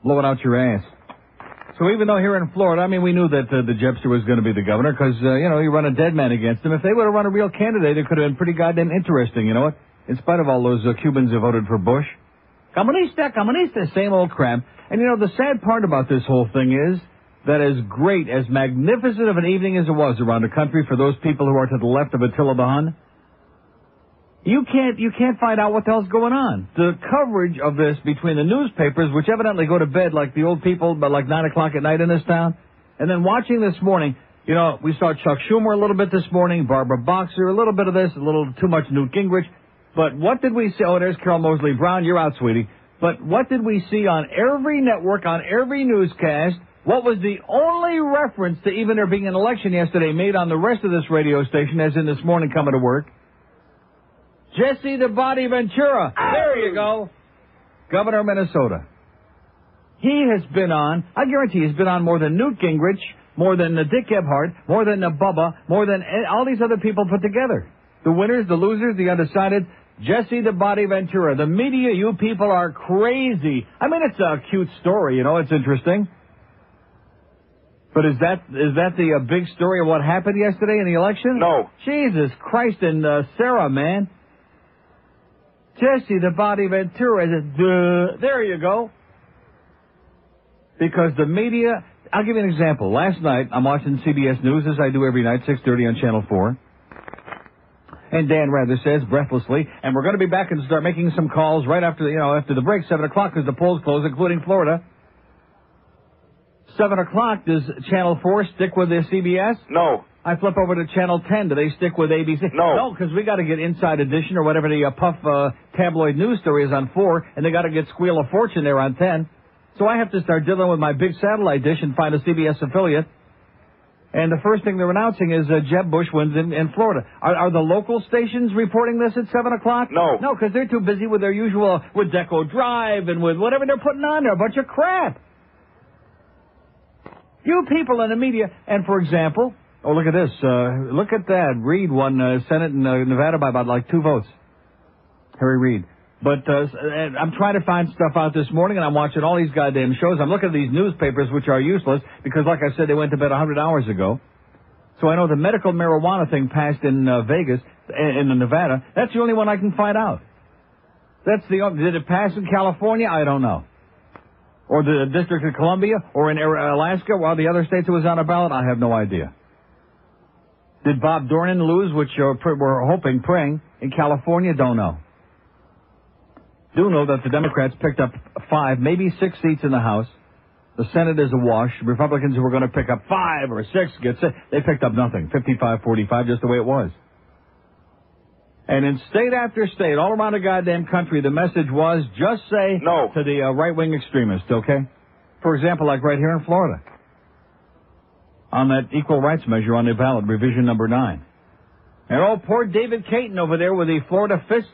blow it out your ass. So even though here in Florida, I mean, we knew that the Jebster was going to be the governor because, you run a dead man against him. If they would have run a real candidate, it could have been pretty goddamn interesting, you know what? In spite of all those Cubans who voted for Bush. Comunista, comunista, same old crap. And, the sad part about this whole thing is that as great, as magnificent of an evening as it was around the country for those people who are to the left of Attila the Hun, you can't find out what the hell's going on. The coverage of this between the newspapers, which evidently go to bed like the old people, but like 9 o'clock at night in this town, and then watching this morning, we saw Chuck Schumer a little bit this morning, Barbara Boxer, a little bit of this, a little too much Newt Gingrich. But what did we see? Oh, there's Carol Moseley Brown. You're out, sweetie. But what did we see on every network, on every newscast? What was the only reference to even there being an election yesterday made on the rest of this radio station, as in this morning coming to work? Jesse the Body Ventura. There you go. Governor of Minnesota. He has been on, I guarantee he's been on more than Newt Gingrich, more than Dick Gebhardt, more than Bubba, more than all these other people put together. The winners, the losers, the undecided. Jesse the Body Ventura. The media, you people are crazy. I mean, it's a cute story, it's interesting. But is that the big story of what happened yesterday in the election? No. Jesus Christ and Sarah, man. Jesse the Body Ventura. There you go. Because the media, I'll give you an example. Last night, I'm watching CBS News, as I do every night, 6:30 on Channel 4. And Dan Rather says breathlessly, and we're going to be back and start making some calls right after the break, 7 o'clock, because the polls close, including Florida. 7 o'clock, does Channel 4 stick with the CBS? No. I flip over to Channel 10. Do they stick with ABC? No. No, because we got to get Inside Edition or whatever the Puff tabloid news story is on 4, and they got to get Squeal of Fortune there on 10. So I have to start dealing with my big satellite dish and find a CBS affiliate. And the first thing they're announcing is Jeb Bush wins in Florida. Are the local stations reporting this at 7 o'clock? No. No, because they're too busy with their usual, with Deco Drive and with whatever they're putting on there. A bunch of crap. You people in the media, and for example, look at this. Look at that. Reid won Senate in Nevada by about 2 votes. Harry Reid. But I'm trying to find stuff out this morning, and I'm watching all these goddamn shows. I'm looking at these newspapers, which are useless, because, like I said, they went to bed 100 hours ago. So I know the medical marijuana thing passed in Vegas, in Nevada. That's the only one I can find out. Did it pass in California? I don't know. Or the District of Columbia, or in Alaska, or the other states it was on a ballot? I have no idea. Did Bob Dornan lose, which we're hoping, praying, in California? Don't know. Do know that the Democrats picked up 5, maybe 6 seats in the House. The Senate is a wash. Republicans who were going to pick up 5 or 6 they picked up nothing. 55-45, just the way it was. And in state after state, all around the goddamn country, the message was just say no to the right-wing extremists, okay? For example, like right here in Florida. On that equal rights measure on the ballot, revision number 9. And poor David Caton over there with the Florida Fist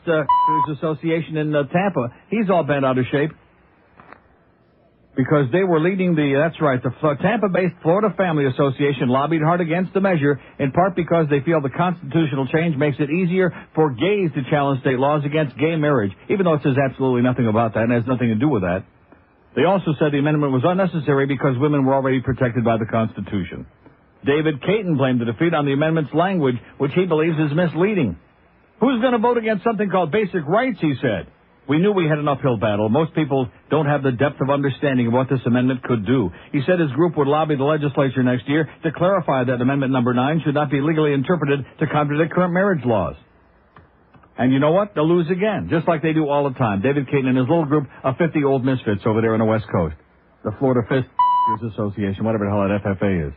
Association in Tampa. He's all bent out of shape. Because they were leading the Tampa-based Florida Family Association lobbied hard against the measure, in part because they feel the constitutional change makes it easier for gays to challenge state laws against gay marriage, even though it says absolutely nothing about that and has nothing to do with that. They also said the amendment was unnecessary because women were already protected by the Constitution. David Caton blamed the defeat on the amendment's language, which he believes is misleading. Who's going to vote against something called basic rights, he said. We knew we had an uphill battle. Most people don't have the depth of understanding of what this amendment could do. He said his group would lobby the legislature next year to clarify that Amendment number 9 should not be legally interpreted to contradict current marriage laws. And you know what? They'll lose again, just like they do all the time. David Caton and his little group of 50 old misfits over there on the West Coast. The Florida Fist Association, whatever the hell that FFA is.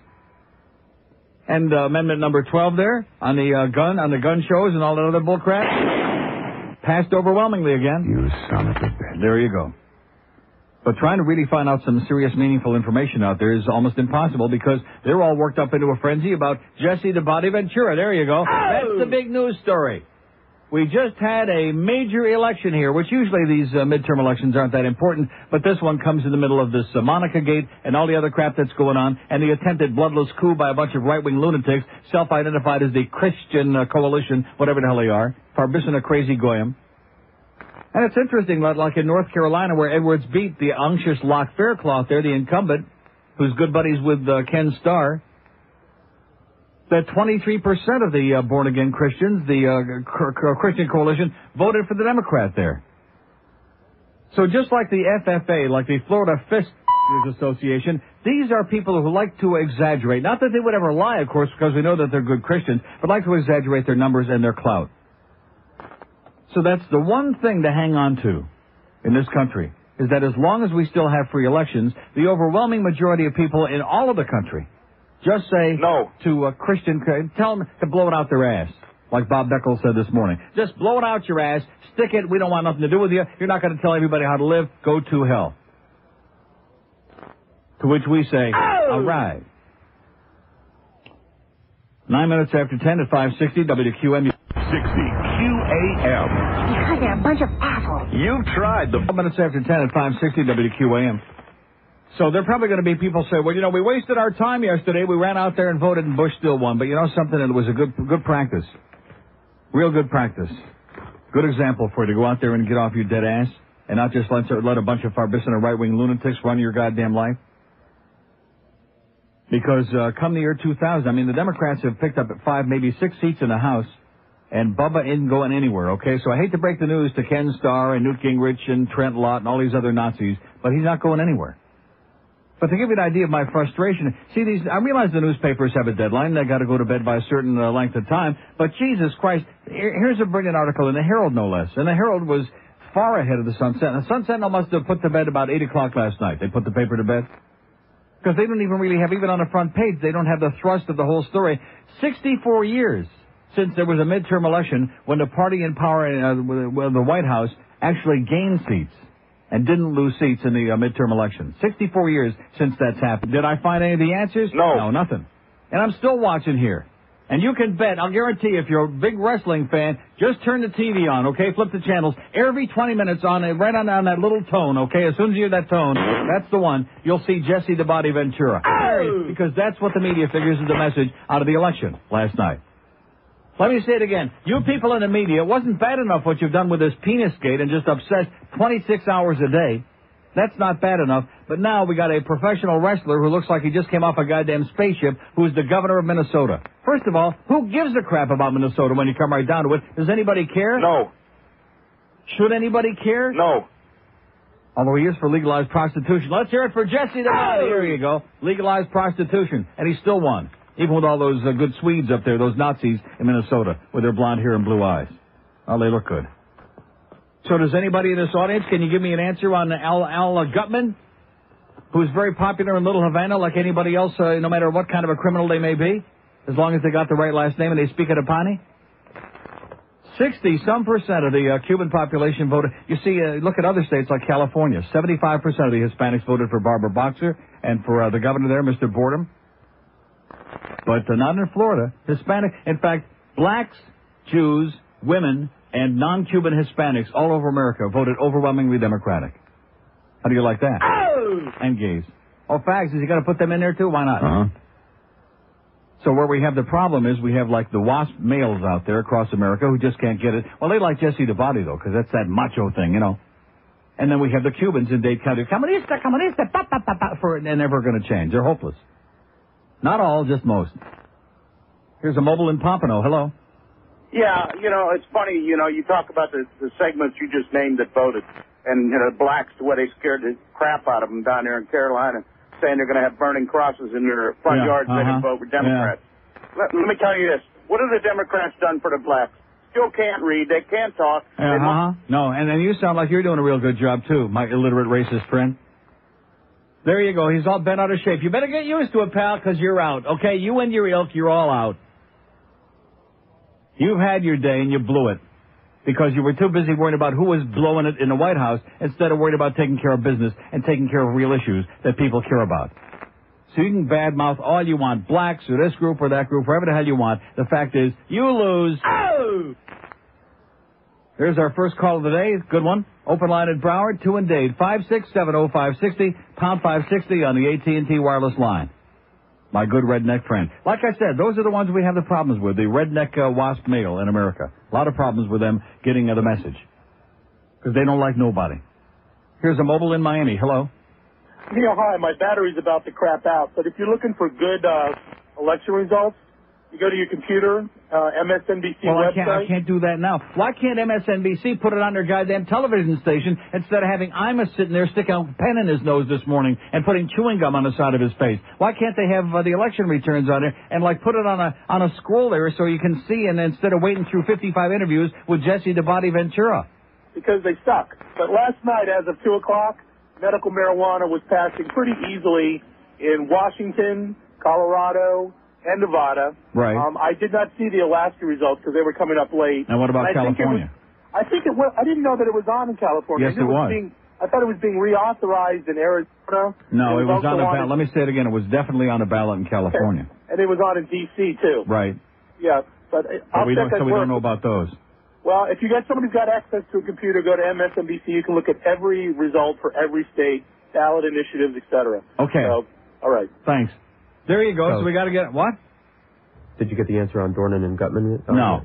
And Amendment number 12 there on the gun shows and all that other bullcrap passed overwhelmingly again. You son of a bitch. There you go. But trying to really find out some serious, meaningful information out there is almost impossible because they're all worked up into a frenzy about Jesse the Body Ventura. There you go. Oh! That's the big news story. We just had a major election here, which usually these midterm elections aren't that important, but this one comes in the middle of this Monica Gate and all the other crap that's going on, and the attempted bloodless coup by a bunch of right-wing lunatics, self-identified as the Christian Coalition, whatever the hell they are, Farbissina Crazy Goyim. And it's interesting, like in North Carolina, where Edwards beat the unctuous Locke Faircloth there, the incumbent, who's good buddies with Ken Starr, that 23% of the born-again Christians, the Christian Coalition, voted for the Democrat there. So just like the FFA, like the Florida Fist Association, these are people who like to exaggerate. Not that they would ever lie, of course, because we know that they're good Christians, but like to exaggerate their numbers and their clout. So that's the one thing to hang on to in this country, is that as long as we still have free elections, the overwhelming majority of people in all of the country just say no to a Christian, tell them to blow it out their ass, like Bob Beckles said this morning. Just blow it out your ass, stick it, we don't want nothing to do with you, you're not going to tell everybody how to live, go to hell. To which we say, all right. 9 minutes after 10 at 560 WQM. 60 QAM. Because they're a bunch of assholes. You tried the 4 minutes after 10 at 560 WQAM. So there are probably going to be people say, well, you know, we wasted our time yesterday. We ran out there and voted and Bush still won. But you know something? It was a good practice. Real good practice. Good example for you to go out there and get off your dead ass and not just let a bunch of Farbissina right-wing lunatics run your goddamn life. Because come the year 2000, I mean, the Democrats have picked up 5, maybe 6 seats in the House, and Bubba isn't going anywhere, okay? So I hate to break the news to Ken Starr and Newt Gingrich and Trent Lott and all these other Nazis, but he's not going anywhere. But to give you an idea of my frustration, see, I realize the newspapers have a deadline. They got to go to bed by a certain length of time, but Jesus Christ, here's a brilliant article in the Herald, no less. And the Herald was far ahead of the Sun Sentinel. The Sun Sentinel must have put to bed about 8 o'clock last night. They put the paper to bed. Because they don't even really have, even on the front page, they don't have the thrust of the whole story. 64 years since there was a midterm election when the party in power in the White House actually gained seats and didn't lose seats in the midterm election. 64 years since that's happened. Did I find any of the answers? No, nothing. And I'm still watching here. And you can bet, I'll guarantee if you're a big wrestling fan, just turn the TV on, okay? Flip the channels. Every 20 minutes right on that little tone, okay? As soon as you hear that tone, that's the one. You'll see Jesse the Body Ventura. Oh! Because that's what the media figures is the message out of the election last night. Let me say it again. You people in the media, it wasn't bad enough what you've done with this penis gate and just obsessed 26 hours a day. That's not bad enough. But now we got a professional wrestler who looks like he just came off a goddamn spaceship, who's the governor of Minnesota. First of all, who gives a crap about Minnesota when you come right down to it? Does anybody care? No. Should anybody care? No. Although he is for legalized prostitution. Let's hear it for Jesse the Body. Here you go. Legalized prostitution. And he still won. Even with all those good Swedes up there, those Nazis in Minnesota with their blonde hair and blue eyes. Oh, they look good. So does anybody in this audience, can you give me an answer on Al Gutman, who's very popular in Little Havana like anybody else, no matter what kind of a criminal they may be, as long as they got the right last name and they speak Atapani? 60-some% of the Cuban population voted. You see, look at other states like California. 75% of the Hispanics voted for Barbara Boxer and for the governor there, Mr. Boredom. But not in Florida. Hispanic, in fact, blacks, Jews, women, and non-Cuban Hispanics all over America voted overwhelmingly Democratic. How do you like that? Oh! And gays. Oh, fags, is he going to put them in there too? Why not? Uh-huh. So where we have the problem is we have like the WASP males out there across America who just can't get it. Well, they like Jesse the Body, though, because that's that macho thing, you know. And then we have the Cubans in Dade County. Comunista, comunista, pa, pa, pa, pa, they're never going to change. They're hopeless. Not all, just most. Here's a mobile in Pompano. Hello. Yeah, you know, it's funny, you know, you talk about the segments you just named that voted, and, you know, blacks, the way they scared the crap out of them down there in Carolina, saying they're going to have burning crosses in their front yards if they didn't vote for Democrats. Yeah. Let me tell you this. What have the Democrats done for the blacks? Still can't read. They can't talk. No, and then you sound like you're doing a real good job, too, my illiterate racist friend. There you go. He's all bent out of shape. You better get used to it, pal, because you're out. Okay, you and your ilk, you're all out. You've had your day and you blew it because you were too busy worrying about who was blowing it in the White House instead of worried about taking care of business and taking care of real issues that people care about. So you can badmouth all you want, blacks or this group or that group, wherever the hell you want. The fact is, you lose. Oh! There's our first call of the day. Good one. Open line at Broward, 2 and Dade, 5670560, pound 560 on the AT&T wireless line. My good redneck friend. Like I said, those are the ones we have the problems with, the redneck WASP male in America. A lot of problems with them getting the message. because they don't like nobody. Here's a mobile in Miami. Hello. Neil, hi. My battery's about to crap out, but if you're looking for good election results, you go to your computer, MSNBC website. I can't do that now. Why can't MSNBC put it on their goddamn television station instead of having Imus sitting there sticking a pen in his nose this morning and putting chewing gum on the side of his face? Why can't they have the election returns on there and like put it on a scroll there so you can see, and instead of waiting through 55 interviews with Jesse the Buddy Ventura? Because they suck. But last night, as of 2 o'clock, medical marijuana was passing pretty easily in Washington, Colorado, and Nevada. Right. I did not see the Alaska results because they were coming up late. And what about California? I didn't know that it was on in California. Yes, it was. I thought it was being reauthorized in Arizona. No, it was on the ballot. Let me say it again. It was definitely on the ballot in California. Okay. And it was on in D.C., too. Right. Yeah, but we don't know about those. Well, if you got somebody who's got access to a computer, go to MSNBC. You can look at every result for every state, ballot initiatives, etc. Okay. So, all right. Thanks. There you go. So we got to get what? Did you get the answer on Dornan and Gutman? No.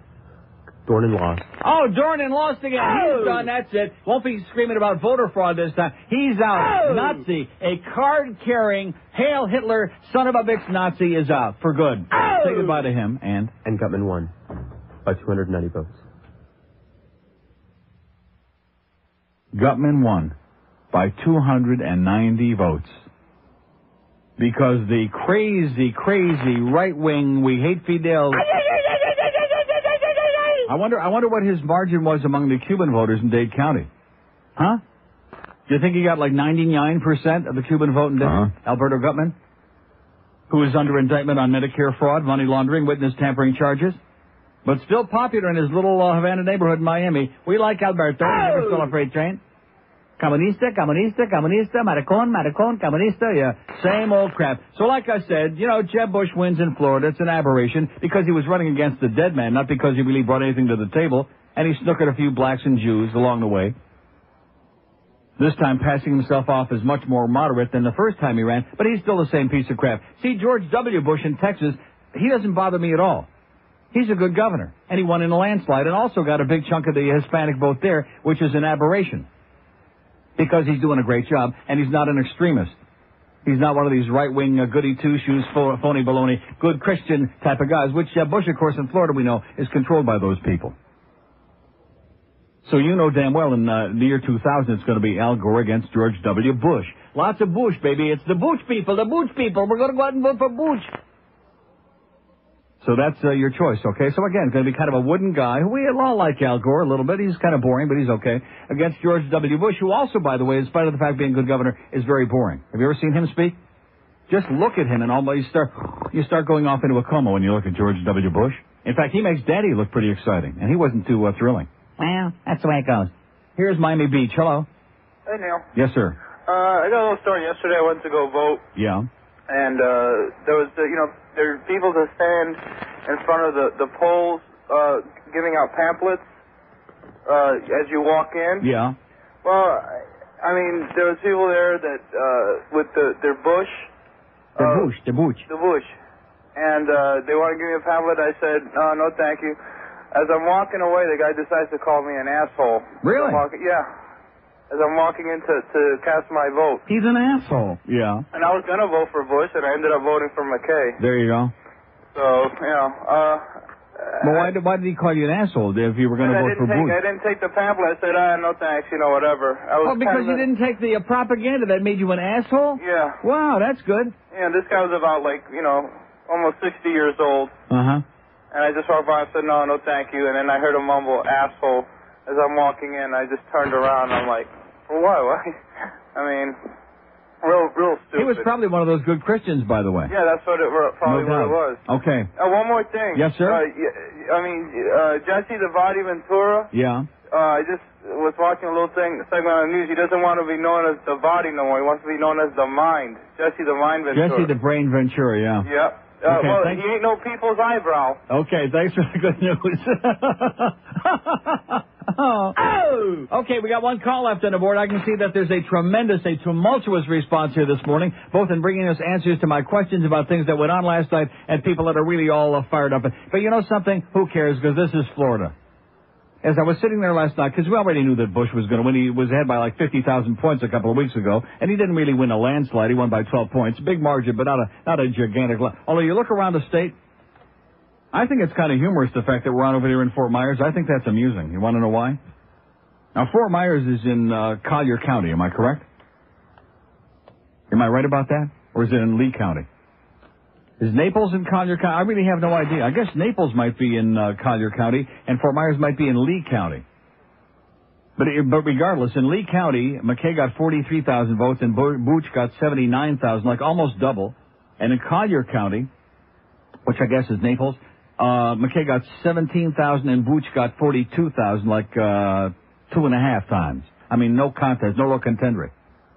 Dornan lost. Oh, Dornan lost again. Oh. He's done. That's it. Won't be screaming about voter fraud this time. He's out. Oh. Nazi, a card-carrying, Hail Hitler, son of a bitch Nazi is out for good. Oh. Say goodbye to him. And Gutman won by 290 votes. Gutman won by 290 votes. Because the crazy right-wing, we hate Fidel. I wonder what his margin was among the Cuban voters in Dade County. Huh? Do you think he got like 99% of the Cuban vote in Dade? Alberto Gutman? Who is under indictment on Medicare fraud, money laundering, witness tampering charges? But still popular in his little Havana neighborhood in Miami. We like Alberto. He never stole a freight train. Comunista, maricón, comunista, yeah. Same old crap. So like I said, Jeb Bush wins in Florida. It's an aberration because he was running against the dead man, not because he really brought anything to the table. And he snookered a few blacks and Jews along the way. This time passing himself off as much more moderate than the first time he ran, but he's still the same piece of crap. See, George W. Bush in Texas, he doesn't bother me at all. He's a good governor, and he won in a landslide and also got a big chunk of the Hispanic vote there, which is an aberration. Because he's doing a great job, and he's not an extremist. He's not one of these right-wing goody two-shoes, phony baloney, good Christian type of guys, which Bush, of course, in Florida, we know, is controlled by those people. So you know damn well in the year 2000 it's going to be Al Gore against George W. Bush. Lots of Bush, baby. It's the Bush people, the Bush people. We're going to go out and vote for Bush. So that's your choice, okay? So again, going to be kind of a wooden guy. We all like Al Gore a little bit. He's kind of boring, but he's okay. Against George W. Bush, who also, by the way, in spite of the fact of being a good governor, is very boring. Have you ever seen him speak? Just look at him and almost you start going off into a coma when you look at George W. Bush. In fact, he makes Daddy look pretty exciting, and he wasn't too thrilling. Well, that's the way it goes. Here's Miami Beach. Hello. Hey, Neil. Yes, sir. I got a little story. Yesterday I went to go vote. Yeah. And there was, there are people that stand in front of the polls giving out pamphlets as you walk in. Yeah. Well, I mean, there was people there that with their bush. The bush. And they want to give me a pamphlet. I said, no, thank you. As I'm walking away, the guy decides to call me an asshole. Really? As I'm walking in to cast my vote. He's an asshole. Yeah. And I was going to vote for Bush, and I ended up voting for McKay. There you go. So, Well, why did he call you an asshole if you were going to vote for Bush? I didn't take the pamphlet. I said, no thanks, whatever. Because you didn't take the propaganda that made you an asshole? Yeah. Wow, that's good. Yeah, this guy was about, almost 60 years old. Uh-huh. And I just walked by and said, no, thank you. And then I heard him mumble, asshole. As I'm walking in, I just turned around, and I'm like, well, why? I mean, real stupid. He was probably one of those good Christians, by the way. Yeah, that's what it was. Okay. One more thing. Yes, sir? Jesse the Buddy Ventura. Yeah. I just was watching a little segment on the news. He doesn't want to be known as the body no more. He wants to be known as the mind. Jesse the Mind Ventura. Jesse the Brain Ventura, yeah. Yep. Okay, he ain't no people's eyebrow. Okay, thanks for the good news. Okay, we got one call left on the board. I can see that there's a tumultuous response here this morning, both in bringing us answers to my questions about things that went on last night and people that are really all fired up. But you know something? Who cares? Because this is Florida. as I was sitting there last night, because we already knew that Bush was going to win. He was ahead by like 50,000 points a couple of weeks ago, and he didn't really win a landslide. He won by 12 points. Big margin, but not a gigantic... Although you look around the state, I think it's kind of humorous, the fact that we're on over here in Fort Myers. I think that's amusing. You want to know why? Now, Fort Myers is in Collier County, am I correct? Am I right about that? Or is it in Lee County? Is Naples in Collier County? I really have no idea. I guess Naples might be in Collier County, and Fort Myers might be in Lee County. But regardless, in Lee County, McKay got 43,000 votes, and Bush got 79,000, like almost double. And in Collier County, which I guess is Naples, McKay got 17,000, and Bush got 42,000, like 2.5 times. I mean, no contest, no real contender. In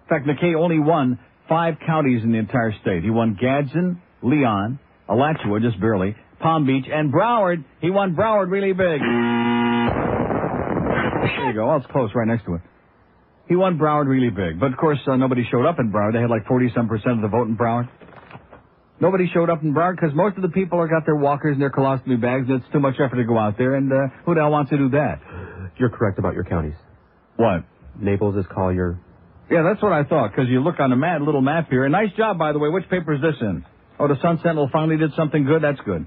fact, McKay only won 5 counties in the entire state. He won Gadsden, Leon, Alachua, just barely, Palm Beach, and Broward. He won Broward really big. There you go. Well, it's close, right next to it. He won Broward really big. But, of course, nobody showed up in Broward. They had like 40-some% of the vote in Broward. Nobody showed up in Broward because most of the people got their walkers and their colostomy bags. It's too much effort to go out there, and who the hell wants to do that? You're correct about your counties. What? Naples is Collier. Yeah, that's what I thought, because you look on the little map here. A nice job, by the way. Which paper is this in? Oh, the Sun Sentinel finally did something good? That's good.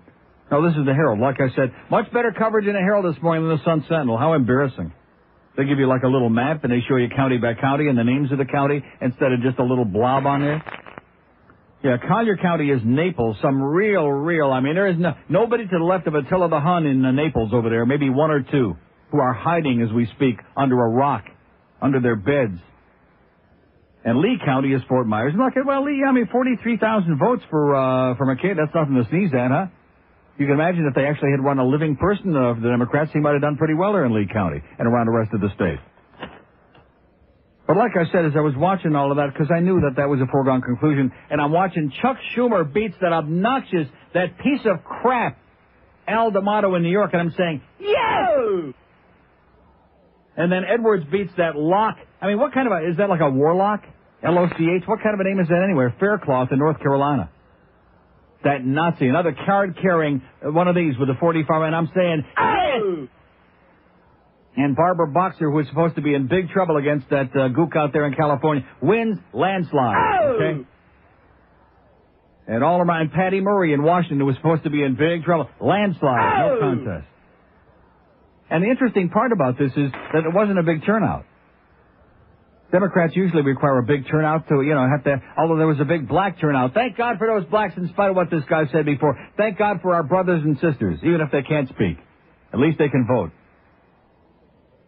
No, this is the Herald. Like I said, much better coverage in the Herald this morning than the Sun Sentinel. How embarrassing. They give you like a little map, and they show you county by county and the names of the county instead of just a little blob on there. Yeah, Collier County is Naples, some real, I mean, there is nobody to the left of Attila the Hun in Naples over there, maybe one or two, who are hiding as we speak under a rock, under their beds. And Lee County is Fort Myers. And look, well, Lee, I mean, 43,000 votes for McKay. That's nothing to sneeze at, huh? You can imagine if they actually had run a living person of the Democrats, he might have done pretty well there in Lee County and around the rest of the state. But like I said, as I was watching all of that, because I knew that was a foregone conclusion, and I'm watching Chuck Schumer beats that obnoxious, that piece of crap, Al D'Amato in New York, and I'm saying, yo! And then Edwards beats that Locke. I mean, what kind of is that like a Warlock? L-O-C-H? What kind of a name is that anyway? Faircloth in North Carolina. That Nazi, another card-carrying one of these with a 45, and I'm saying, yes! And Barbara Boxer, who is supposed to be in big trouble against that gook out there in California, wins landslide. Okay? And all around Patty Murray in Washington, who was supposed to be in big trouble, landslide, no contest. And the interesting part about this is that it wasn't a big turnout. Democrats usually require a big turnout to, although there was a big black turnout. Thank God for those blacks, in spite of what this guy said before. Thank God for our brothers and sisters, even if they can't speak. At least they can vote.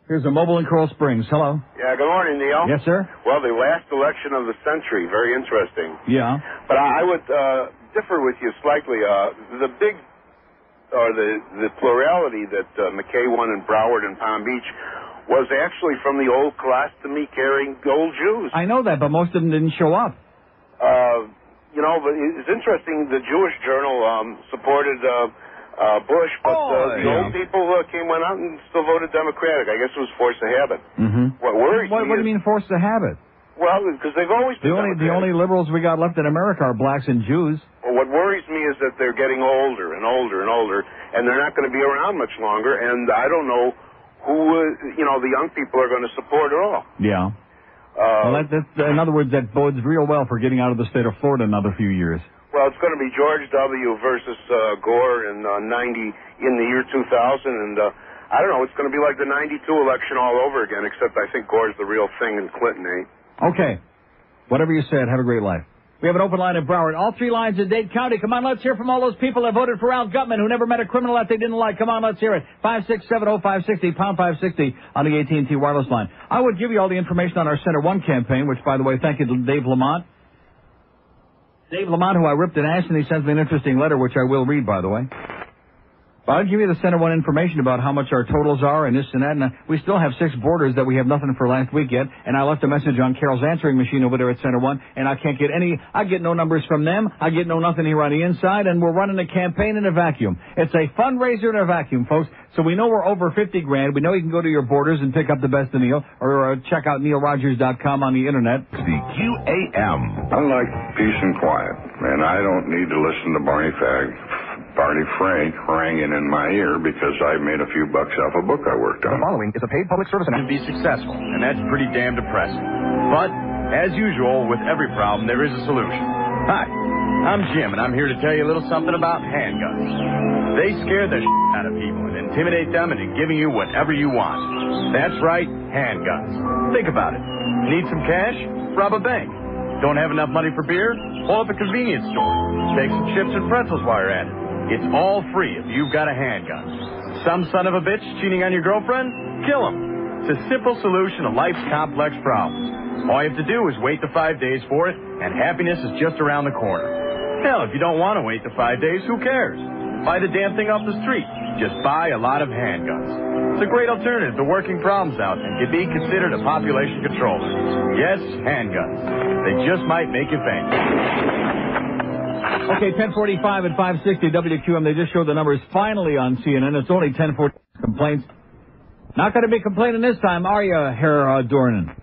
Here's a mobile in Coral Springs. Hello. Yeah, good morning, Neil. Yes, sir? Well, the last election of the century, very interesting. Yeah. But I would differ with you slightly. The plurality that McKay won in Broward and Palm Beach was actually from the old colostomy-carrying old Jews. I know that, but most of them didn't show up. But it's interesting, the Jewish Journal supported Bush, but the old people went out and still voted Democratic. I guess it was force of habit. Mm-hmm. What worries me What do you mean force of habit? Well, because they've always been the only liberals we got left in America are blacks and Jews. Well, what worries me is that they're getting older and older and older, and they're not going to be around much longer, and I don't know who, the young people are going to support at all. Yeah. In other words, that bodes real well for getting out of the state of Florida in another few years. Well, it's going to be George W. versus Gore in in the year 2000, and I don't know, it's going to be like the 92 election all over again, except I think Gore's the real thing and Clinton ain't. Okay. Whatever you said, have a great life. We have an open line in Broward. All 3 lines in Dade County. Come on, let's hear from all those people that voted for Al Gutman who never met a criminal that they didn't like. Come on, let's hear it. 5670560, pound 560 on the AT&T wireless line. I would give you all the information on our Center 1 campaign, which, by the way, thank you to Dave Lamont. Dave Lamont, who I ripped an ass, and he sends me an interesting letter, which I will read, by the way. But I'll give you the Center 1 information about how much our totals are and this and that. And we still have 6 borders that we have nothing for last week yet. And I left a message on Carol's answering machine over there at Center 1. And I can't get I get no numbers from them. I get no nothing here on the inside. And we're running a campaign in a vacuum. It's a fundraiser in a vacuum, folks. So we know we're over 50 grand. We know you can go to your borders and pick up the best of Neil. Or check out neilrogers.com on the internet. The QAM. I like peace and quiet. And I don't need to listen to Barney Fag. Barney Frank ringing in my ear because I made a few bucks off a book I worked on. The following is a paid public service announcement. To be successful, and that's pretty damn depressing. But, as usual, with every problem, there is a solution. Hi, I'm Jim, and I'm here to tell you a little something about handguns. They scare the shit out of people and intimidate them into giving you whatever you want. That's right, handguns. Think about it. Need some cash? Rob a bank. Don't have enough money for beer? Pull up a convenience store. Take some chips and pretzels while you're at it. It's all free if you've got a handgun. Some son of a bitch cheating on your girlfriend? Kill him. It's a simple solution to life's complex problems. All you have to do is wait the 5 days for it, and happiness is just around the corner. Hell, if you don't want to wait the 5 days, who cares? Buy the damn thing off the street. Just buy a lot of handguns. It's a great alternative to working problems out and can be considered a population controller. Yes, handguns. They just might make you famous. Okay, 1045 and 560 WQM. They just showed the numbers finally on CNN. It's only 1040 complaints. Not going to be complaining this time, are you, Herr Dornan?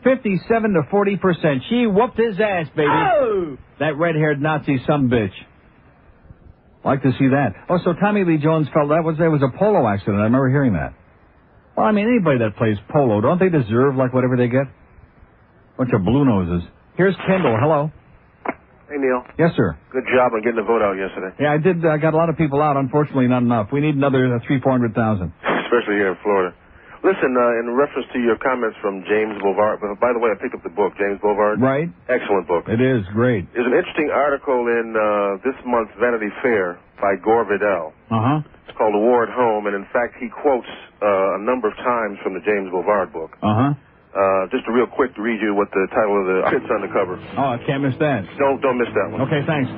57 to 40%. She whooped his ass, baby. Oh! That red-haired Nazi sumbitch. Like to see that. Oh, so Tommy Lee Jones felt there was a polo accident. I remember hearing that. Well, I mean, anybody that plays polo, don't they deserve, like, whatever they get? Bunch of blue noses. Here's Kendall. Hello. Hey, Neil. Yes, sir. Good job on getting the vote out yesterday. Yeah, I did. I got a lot of people out. Unfortunately, not enough. We need another 300,000-400,000. Especially here in Florida. Listen, in reference to your comments from James Boulevard, by the way, I picked up the book, James Boulevard. Right. Excellent book. It is great. There's an interesting article in this month's Vanity Fair by Gore Vidal. Uh-huh. It's called The War at Home, and in fact, he quotes a number of times from the James Boulevard book. Uh-huh. Just a real quick to read you what the title of the fits on the cover. Oh, I can't miss that. Don't miss that one. Okay, thanks.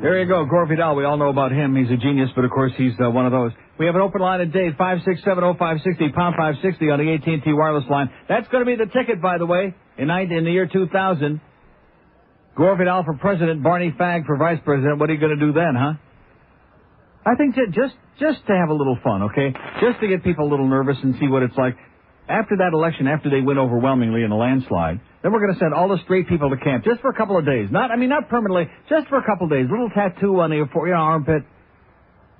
There you go, Gore Vidal. We all know about him. He's a genius, but of course he's one of those. We have an open line at Dave, 5670560, pound 560 on the AT&T wireless line. That's going to be the ticket, by the way, in the year 2000. Gore Vidal for president, Barney Fagg for vice president. What are you going to do then, huh? I think just to have a little fun, okay? Just to get people a little nervous and see what it's like. After that election, after they win overwhelmingly in a landslide, then we're going to send all the straight people to camp just for a couple of days. Not permanently, just for a couple of days. Little tattoo on the armpit,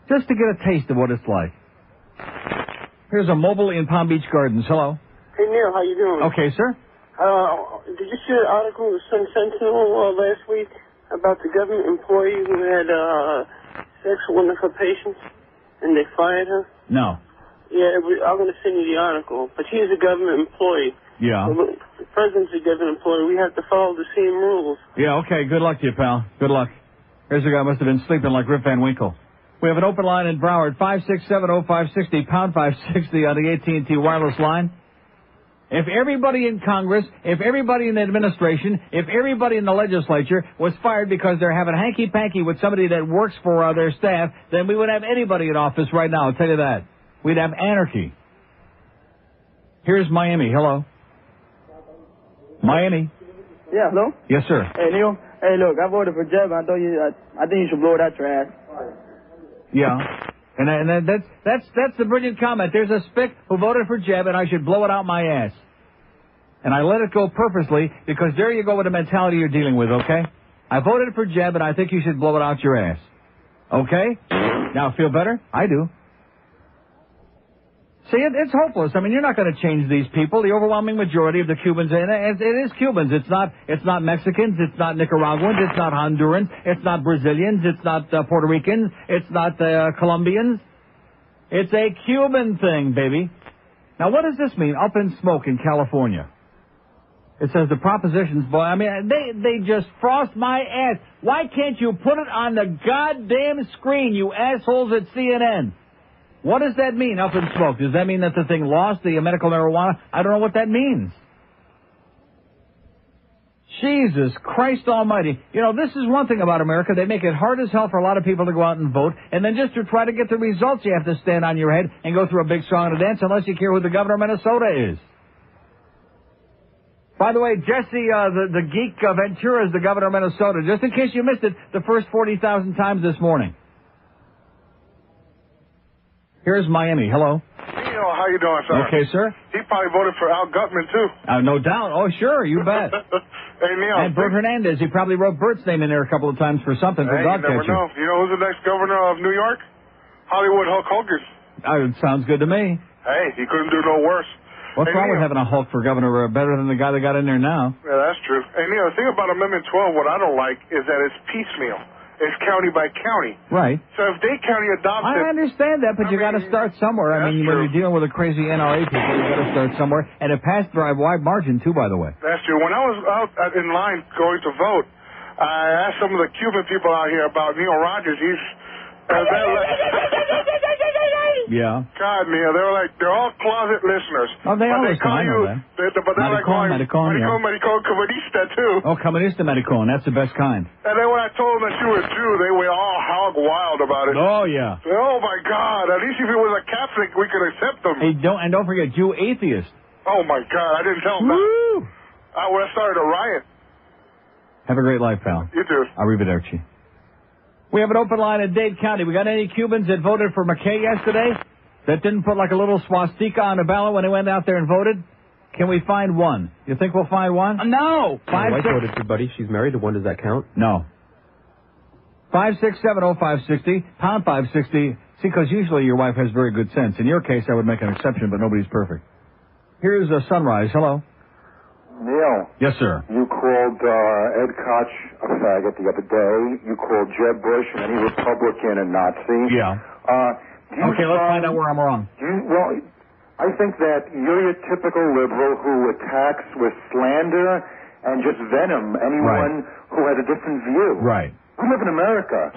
just to get a taste of what it's like. Here's a mobile in Palm Beach Gardens. Hello. Hey, Neil, how you doing? Okay, sir. Did you see the article in the Sun Sentinel last week about the government employee who had sex with one of her patients and they fired her? No. Yeah, I'm going to send you the article. But she's a government employee. Yeah. The president's a government employee. We have to follow the same rules. Yeah, okay. Good luck to you, pal. Good luck. Here's a guy must have been sleeping like Rip Van Winkle. We have an open line in Broward, 5670560, pound 560 on the AT&T wireless line. If everybody in Congress, if everybody in the administration, if everybody in the legislature was fired because they're having hanky-panky with somebody that works for their staff, then we would have anybody in office right now, I'll tell you that. We'd have anarchy. Here's Miami. Hello. Miami. Yeah, hello? Yes, sir. Hey, Neil. Hey, look, I voted for Jeb. I think you should blow it out your ass. Yeah. And that's the brilliant comment. There's a spick who voted for Jeb, and I should blow it out my ass. And I let it go purposely because there you go with the mentality you're dealing with, okay? I voted for Jeb, and I think you should blow it out your ass. Okay? Now, feel better? I do. See, it's hopeless. I mean, you're not going to change these people. The overwhelming majority of the Cubans, and it is Cubans. It's not Mexicans. It's not Nicaraguans. It's not Hondurans. It's not Brazilians. It's not Puerto Ricans. It's not Colombians. It's a Cuban thing, baby. Now, what does this mean? Up in smoke in California. It says the propositions, boy, I mean, they just frost my ass. Why can't you put it on the goddamn screen, you assholes at CNN? What does that mean, up in smoke? Does that mean that the thing lost the medical marijuana? I don't know what that means. Jesus Christ almighty. You know, this is one thing about America. They make it hard as hell for a lot of people to go out and vote. And then just to try to get the results, you have to stand on your head and go through a big song and a dance unless you care who the governor of Minnesota is. By the way, Jesse, the geek Ventura is the governor of Minnesota. Just in case you missed it the first 40,000 times this morning. Here's Miami. Hello. Neil, how you doing, sir? Okay, sir. He probably voted for Al Gutman, too. No doubt. Oh, sure, you bet. Hey, Neil. And Bert Hernandez. He probably wrote Bert's name in there a couple of times for something, for dog you never catching. know. You know who's the next governor of New York? Hollywood Hulk Hogan. It sounds good to me. Hey, he couldn't do no worse. What's wrong with Neil. having a Hulk for governor better than the guy that got in there now? Yeah, that's true. Hey, Neil, the thing about Amendment 12, what I don't like is that it's piecemeal. It's county by county. Right. So if Dade County adopts it... I understand that, but you got to start somewhere. I mean, when you're dealing with a crazy NRA people, you got to start somewhere. And it passed by a wide margin, too, by the way. That's true. When I was out in line going to vote, I asked some of the Cuban people out here about Neil Rogers. He's... Yeah. God, Neil, they're all closet listeners. Oh, they all but listen, I know that. But they're like going, Maricon, comunista, too. Oh, comunista maricon, that's the best kind. And then when I told them that she was Jew, they were all hog wild about it. Oh, yeah. Oh, my God. At least if he was a Catholic, we could accept him. Hey, don't forget, Jew atheist. Oh, my God, I didn't tell him Woo! that. I would have started a riot. Have a great life, pal. You too. Arrivederci. We have an open line in Dade County. We got any Cubans that voted for McKay yesterday that didn't put like a little swastika on the ballot when they went out there and voted? Can we find one? You think we'll find one? No. My wife voted for Buddy. She's married to one. Does that count? No. 5670560, pound 560. See, because usually your wife has very good sense. In your case, I would make an exception, but nobody's perfect. Here's a Sunrise. Hello. Neil. Yes, sir. You called Ed Koch a faggot the other day. You called Jeb Bush and any Republican a Nazi. Yeah. Okay, let's find out where I'm wrong. Well, I think that you're your typical liberal who attacks with slander and just venom anyone who has a different view. Right. We live in America.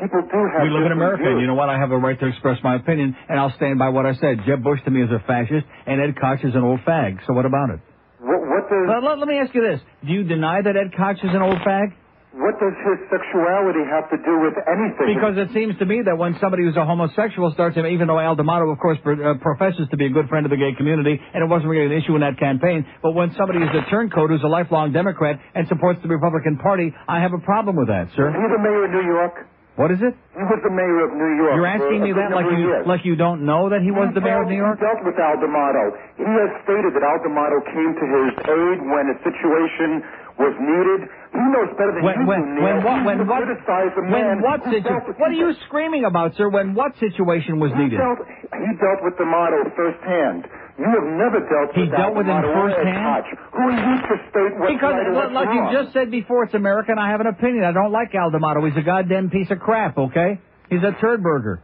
People do have. We live in America, views. and you know what? I have a right to express my opinion, and I'll stand by what I said. Jeb Bush to me is a fascist, and Ed Koch is an old fag. So what about it? What does... Let me ask you this. Do you deny that Ed Koch is an old fag? What does his sexuality have to do with anything? Because it seems to me that when somebody who's a homosexual starts, even though Al D'Amato, of course, professes to be a good friend of the gay community, and it wasn't really an issue in that campaign, but when somebody is a turncoat who's a lifelong Democrat and supports the Republican Party, I have a problem with that, sir. Is he the mayor of New York? What is it? He was the mayor of New York. You're asking me that like you don't know that he was the mayor of New York? He dealt with Al D'Amato. He has stated that Al D'Amato came to his aid when a situation was needed. He knows better than you do, Neil. What are you screaming about, sir? When what situation was needed? He dealt with D'Amato firsthand. You have never dealt with dealt with him firsthand? Who are you to state what's because, right or what's like wrong? you just said before, it's America, and I have an opinion. I don't like Al D'Amato. He's a goddamn piece of crap, okay? He's a turd burger.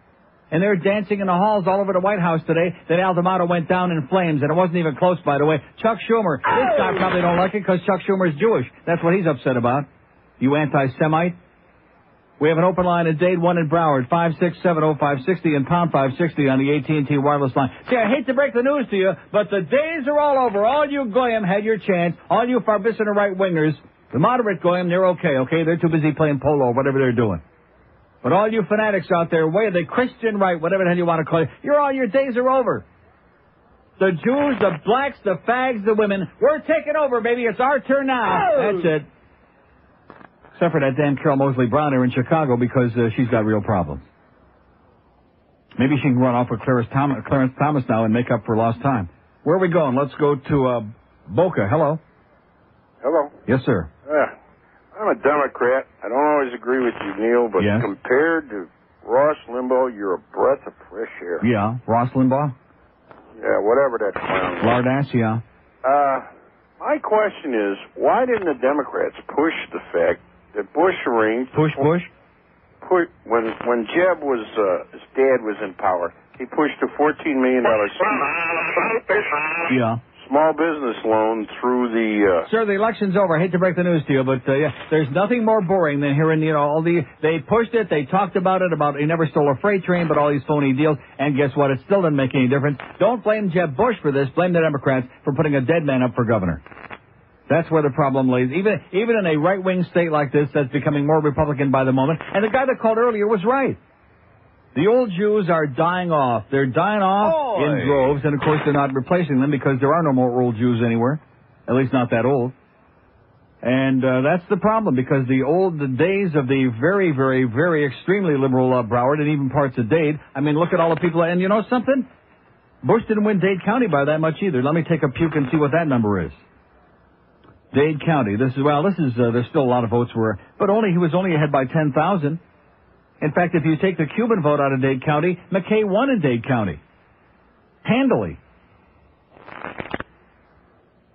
And they're dancing in the halls all over the White House today that Al D'Amato went down in flames, and it wasn't even close, by the way. Chuck Schumer, this guy probably don't like it because Chuck Schumer is Jewish. That's what he's upset about. You anti-Semite. We have an open line at Dade, one in Broward, 5670560 and pound 560 on the AT&T wireless line. See, I hate to break the news to you, but the days are all over. All you Goyim had your chance. All you Farbissina right-wingers, the moderate Goyim, they're okay? They're too busy playing polo or whatever they're doing. But all you fanatics out there, the Christian right, whatever the hell you want to call it, your days are over. The Jews, the blacks, the fags, the women, we're taking over, baby. It's our turn now. That's it. Except for that damn Carol Moseley Brown here in Chicago because she's got real problems. Maybe she can run off with Clarence Thomas now and make up for lost time. Where are we going? Let's go to Boca. Hello. Hello. Yes, sir. I'm a Democrat. I don't always agree with you, Neil, but compared to Ross Limbaugh, you're a breath of fresh air. Yeah, Ross Limbaugh? Yeah, whatever that clown is. Lardass, yeah. My question is, why didn't the Democrats push the fact that Bush arranged... Bush? When Jeb was, his dad was in power, he pushed a $14 million small business loan through the... Sir, the election's over. I hate to break the news to you, but there's nothing more boring than hearing, they pushed it, they talked about it, about he never stole a freight train, but all these phony deals, and guess what? It still didn't make any difference. Don't blame Jeb Bush for this. Blame the Democrats for putting a dead man up for governor. That's where the problem lays. Even in a right-wing state like this that's becoming more Republican by the moment, and the guy that called earlier was right. The old Jews are dying off. They're dying off in droves, and of course they're not replacing them because there are no more old Jews anywhere, at least not that old. And that's the problem because the days of the very, very, very extremely liberal Broward and even parts of Dade, I mean, look at all the people, and you know something? Bush didn't win Dade County by that much either. Let me take a puke and see what that number is. Dade County. There's still a lot of votes but he was only ahead by 10,000. In fact, if you take the Cuban vote out of Dade County, McKay won in Dade County. Handily.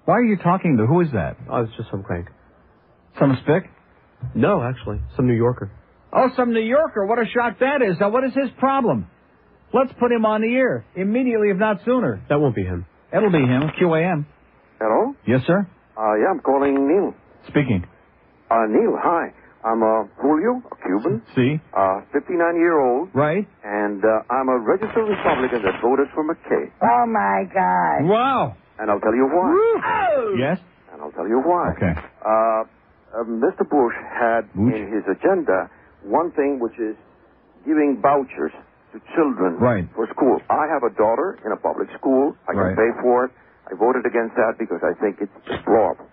Why are you talking to? Who is that? Oh, it's just some crank. Some spick? No, actually, some New Yorker. Oh, some New Yorker. What a shock that is. Now, what is his problem? Let's put him on the air immediately, if not sooner. That won't be him. It'll be him. QAM. Hello? Yes, sir? Yeah, I'm calling Neil. Speaking. Neil, hi. I'm Julio, a Cuban. See? 59-year-old. Right. And I'm a registered Republican that voted for McKay. Oh, my God. Wow. And I'll tell you why. Oh. Yes? And I'll tell you why. Okay. Mr. Bush had in his agenda one thing, which is giving vouchers to children for school. I have a daughter in a public school. I can pay for it. I voted against that because I think it's deplorable.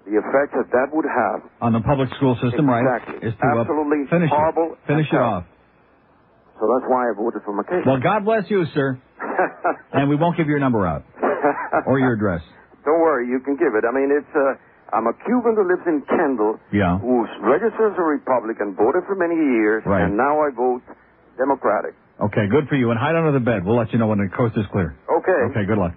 The effect that would have on the public school system, exactly, is to absolutely finish horrible. Finish it off. So that's why I voted for McKay. Well, God bless you, sir. And we won't give your number out or your address. Don't worry, you can give it. I mean, I'm a Cuban who lives in Kendall, who's registered as a Republican, voted for many years, and now I vote Democratic. Okay, good for you. And hide under the bed. We'll let you know when the coast is clear. Okay. Okay, good luck.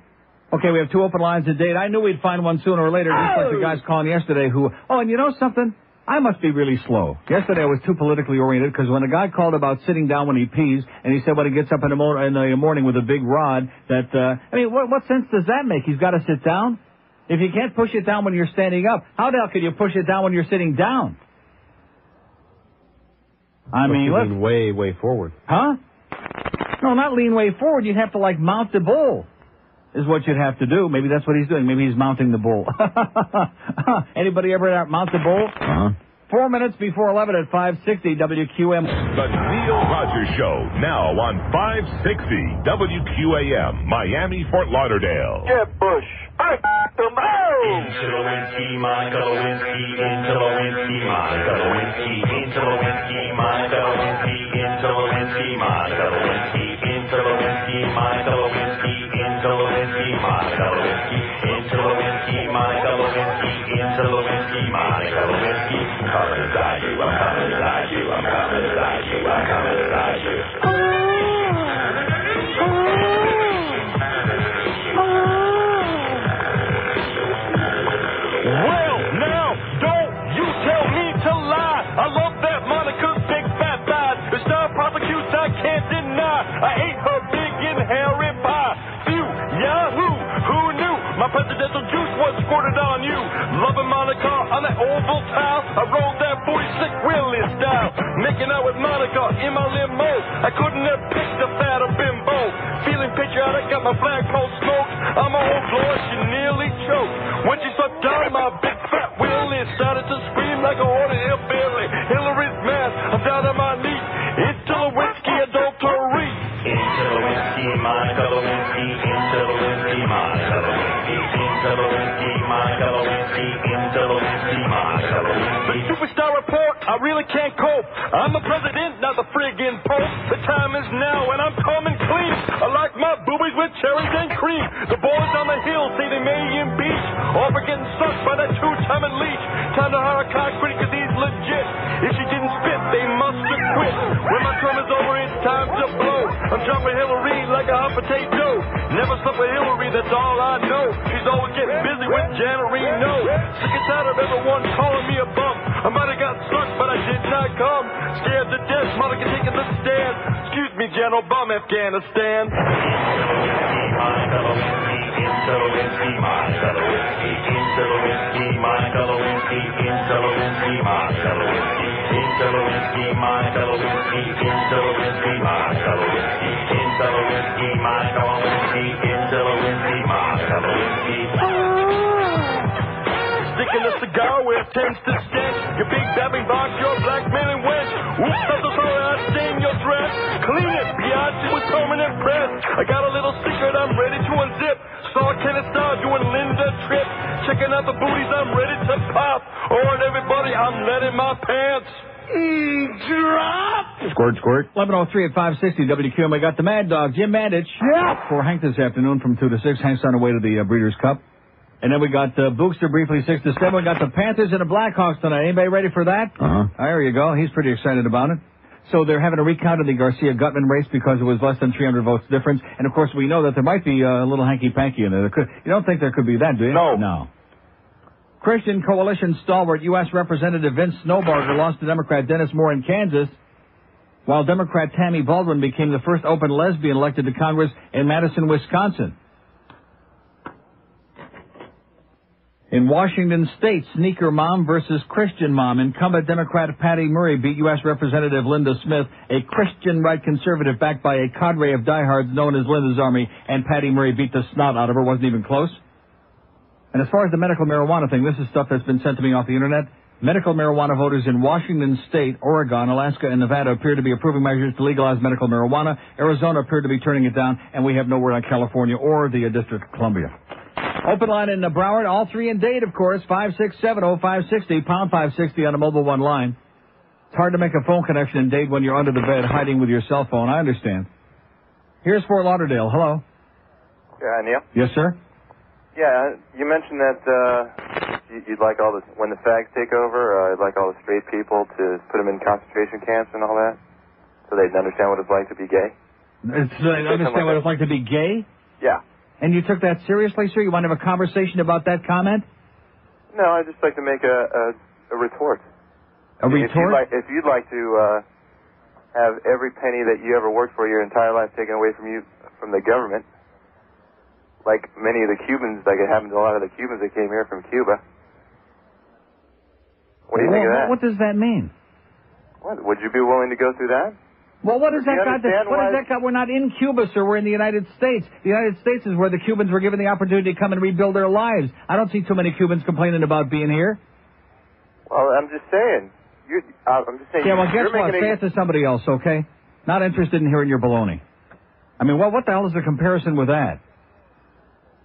Okay, we have 2 open lines a date. I knew we'd find one sooner or later, just like the guys calling yesterday who... Oh, and you know something? I must be really slow. Yesterday I was too politically oriented because when a guy called about sitting down when he pees, and he said when he gets up in the morning with a big rod, that... I mean, what sense does that make? He's got to sit down? If you can't push it down when you're standing up, how the hell could you push it down when you're sitting down? I mean, let's... lean way, way forward. Huh? No, not lean way forward. You'd have to, mount the bull. Is what you'd have to do. Maybe that's what he's doing. Maybe he's mounting the bull. Anybody ever mount the bull? 4 minutes before 11 at 560 WQM. The Neil Rogers Show, now on 560 WQAM, Miami, Fort Lauderdale. Jeb Bush. Into Lewinsky, Monica Lewinsky, into Lewinsky, Monica Lewinsky, into Lewinsky, Monica Lewinsky, into Lewinsky, Monica Lewinsky, into Lewinsky, Monica Lewinsky, into Lewinsky, Monica Lewinsky, into Lewinsky, Monica Lewinsky, into Lewinsky, Monica Lewinsky. Coming inside you, I'm coming inside you, I'm coming inside you, I'm coming inside you. Well, now, don't you tell me to lie. I love that Monica's big fat thighs. The star prosecutes I can't deny. I ate her big and hairy pie. Phew, yahoo, who knew? My presidential juice was squirted on you. Loving Monica on that oval tile. I rolled that 46 Willie style. Making out with Monica in my limo. I couldn't have picked a fatter bimbo. Feeling patriotic, got my flagpole smoked. I'm a whole floor, she nearly choked. When she sucked down my big fat Willie, started to scream like a horny hillbilly. Hillary's mad, I'm down on my knees. It's Lewinsky adultery. Into Lewinsky, Monica Lewinsky, into Lewinsky, Monica Lewinsky, into Lewinsky, Monica Lewinsky, into Lewinsky, Monica Lewinsky. The superstar report, I really can't cope. I'm the president, not the friggin' pope. The time is now, and I'm coming clean. I like my boobies with cherries and cream. The boys on the hill say they may impeach, all for getting sucked by that two-timing leech. Time to hire a concrete, cause he's legit. If she didn't spit, they must have quit. When my term is over, it's time to blow. I'm dropping Hillary like a hot potato. Never slept with Hillary, that's all I know. She's always getting busy with Janet Reno. Sick and tired of everyone calling me a bum. I might have got sucked, but I did not come. Scared to death, Monica taking the stand. Excuse me, General Bum, Afghanistan. Monica Lewinsky, into Lewinsky, Monica Lewinsky, into Lewinsky, Monica Lewinsky, into Lewinsky, Monica Lewinsky, into Lewinsky, Monica Lewinsky, into Lewinsky, Monica Lewinsky, into Lewinsky, Monica Lewinsky, into Lewinsky, Monica Lewinsky. Sticking a cigar where it tends to stench. Your big dabbing box, your blackmailing wench. Oops, I'm so sorry I stained your dress. Clean it, Beyonce was permanent press. I got a little secret, I'm ready to unzip. Saw Kenneth Starr doing Linda Tripp. Checking out the booties, I'm ready to pop. Alright, everybody, I'm letting my pants Drop! Squirt, squirt. 11:03 at 560 WQM. We got the Mad Dog, Jim Mandich. Yeah. For Hank this afternoon from 2 to 6. Hank's on the way to the Breeders' Cup. And then we got Bookster briefly 6 to 7. We got the Panthers and the Blackhawks tonight. Anybody ready for that? Uh-huh. There you go. He's pretty excited about it. So they're having a recount of the Garcia-Gutman race because it was less than 300 votes difference. And, of course, we know that there might be a little hanky-panky in there. You don't think there could be that, do you? No. Christian Coalition stalwart U.S. Representative Vince Snowbarger lost to Democrat Dennis Moore in Kansas, while Democrat Tammy Baldwin became the first open lesbian elected to Congress in Madison, Wisconsin. In Washington State, sneaker mom versus Christian mom. Incumbent Democrat Patty Murray beat U.S. Representative Linda Smith, a Christian right conservative backed by a cadre of diehards known as Linda's Army, and Patty Murray beat the snot out of her. Wasn't even close. And as far as the medical marijuana thing, this is stuff that's been sent to me off the internet. Medical marijuana voters in Washington State, Oregon, Alaska, and Nevada appear to be approving measures to legalize medical marijuana. Arizona appeared to be turning it down, and we have no word on California or the District of Columbia. Open line in Broward, all three in Dade, of course, 567-0560, pound 560 on the Mobile One line. It's hard to make a phone connection in Dade when you're under the bed hiding with your cell phone. I understand. Here's Fort Lauderdale. Hello. Yeah, Neil? Yes, sir? Yeah, you mentioned that you'd like all this, when the fags take over, you'd like all the straight people to put them in concentration camps and all that, so they'd understand what it's like to be gay. They'd understand what it's like to be gay? Yeah. And you took that seriously, sir? You want to have a conversation about that comment? No, I'd just like to make a retort. A retort? If you'd like to have every penny that you ever worked for your entire life taken away from you from the government, like many of the Cubans, like it happened to a lot of the Cubans that came here from Cuba. What do you think of that? What does that mean? What? Would you be willing to go through that? Well, what does that got? We're not in Cuba, sir. We're in the United States. The United States is where the Cubans were given the opportunity to come and rebuild their lives. I don't see too many Cubans complaining about being here. Well, I'm just saying. I'm just saying. Yeah, well, guess what? Say it to somebody else, okay? Not interested in hearing your baloney. I mean, what the hell is the comparison with that?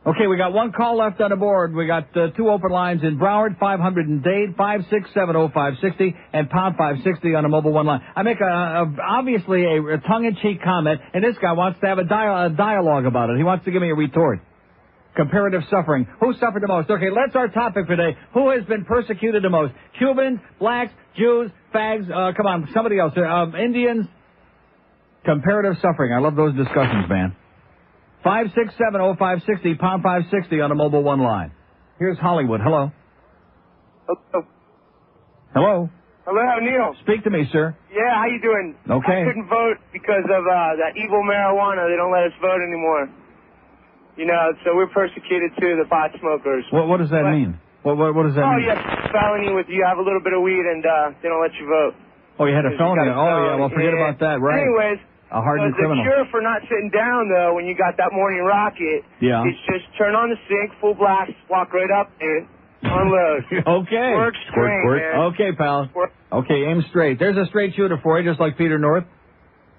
Okay, we got one call left on the board. We got two open lines in Broward, 500 in Dade, 567-0560, and pound 560 on the Mobile One line. I make obviously a tongue-in-cheek comment, and this guy wants to have a dialogue about it. He wants to give me a retort. Comparative suffering. Who suffered the most? Okay, that's our topic today. Who has been persecuted the most? Cubans, blacks, Jews, fags, come on, somebody else. Indians. Comparative suffering. I love those discussions, man. 567-0560, pound 560 on the Mobile One line. Here's Hollywood. Hello. Hello. Hello, Neil. Speak to me, sir. Yeah, how you doing? Okay. I couldn't vote because of that evil marijuana. They don't let us vote anymore. You know, so we're persecuted too, the pot smokers. What does that mean? What does that mean? Oh, you have a felony with you have a little bit of weed and they don't let you vote. Oh, you had a felony? Oh, yeah, well, forget about that, right? Anyways. A hardened criminal. The cure for not sitting down, though, when you got that morning rocket, is just turn on the sink, full blast, walk right up, and unload. Okay. Work straight, man. Okay, pal. Okay, aim straight. There's a straight shooter for you, just like Peter North.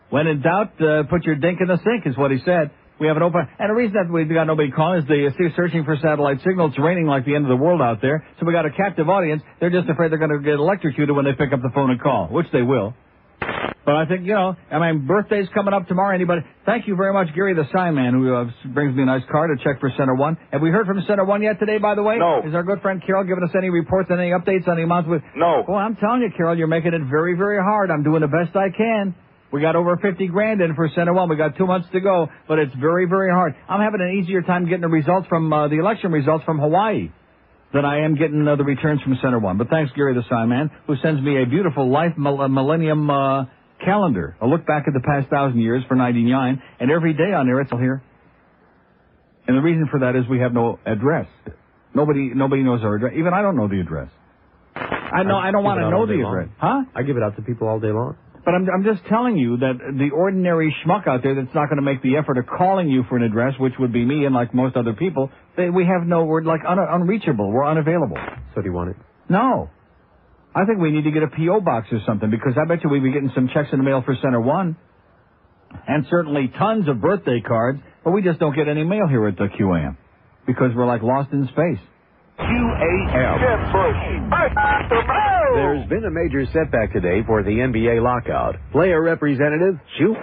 When in doubt, put your dink in the sink, is what he said. We have an open... And the reason that we got nobody calling is they searching for satellite signal. It's raining like the end of the world out there. So we got a captive audience. They're just afraid they're going to get electrocuted when they pick up the phone and call, which they will. But I think, birthday's coming up tomorrow. Anybody? Thank you very much, Gary the Sign Man, who brings me a nice card, a check for Center One. Have we heard from Center One yet today, by the way? No. Is our good friend Carol giving us any reports and any updates on the amounts with... No. Well, I'm telling you, Carol, you're making it very, very hard. I'm doing the best I can. We got over 50 grand in for Center One. We got 2 months to go, but it's very, very hard. I'm having an easier time getting the results from the election results from Hawaii than I am getting the returns from Center One. But thanks, Gary the Sign Man, who sends me a beautiful Life Millennium calendar, a look back at the past 1,000 years for 99, and every day on there it's all here. And the reason for that is we have no address. Nobody knows our address. Even I don't know the address. I don't want to know the address. Huh? I give it out to people all day long. But I'm just telling you that the ordinary schmuck out there that's not going to make the effort of calling you for an address, which would be me and like most other people, we have no, we're like unreachable. We're unavailable. So do you want it? No. I think we need to get a P.O. box or something, because I bet you we'd be getting some checks in the mail for Center One. And certainly tons of birthday cards, but we just don't get any mail here at the QAM. Because we're like lost in space. QAM. Jeb Bush. There's been a major setback today for the NBA lockout. Player representative, shoot.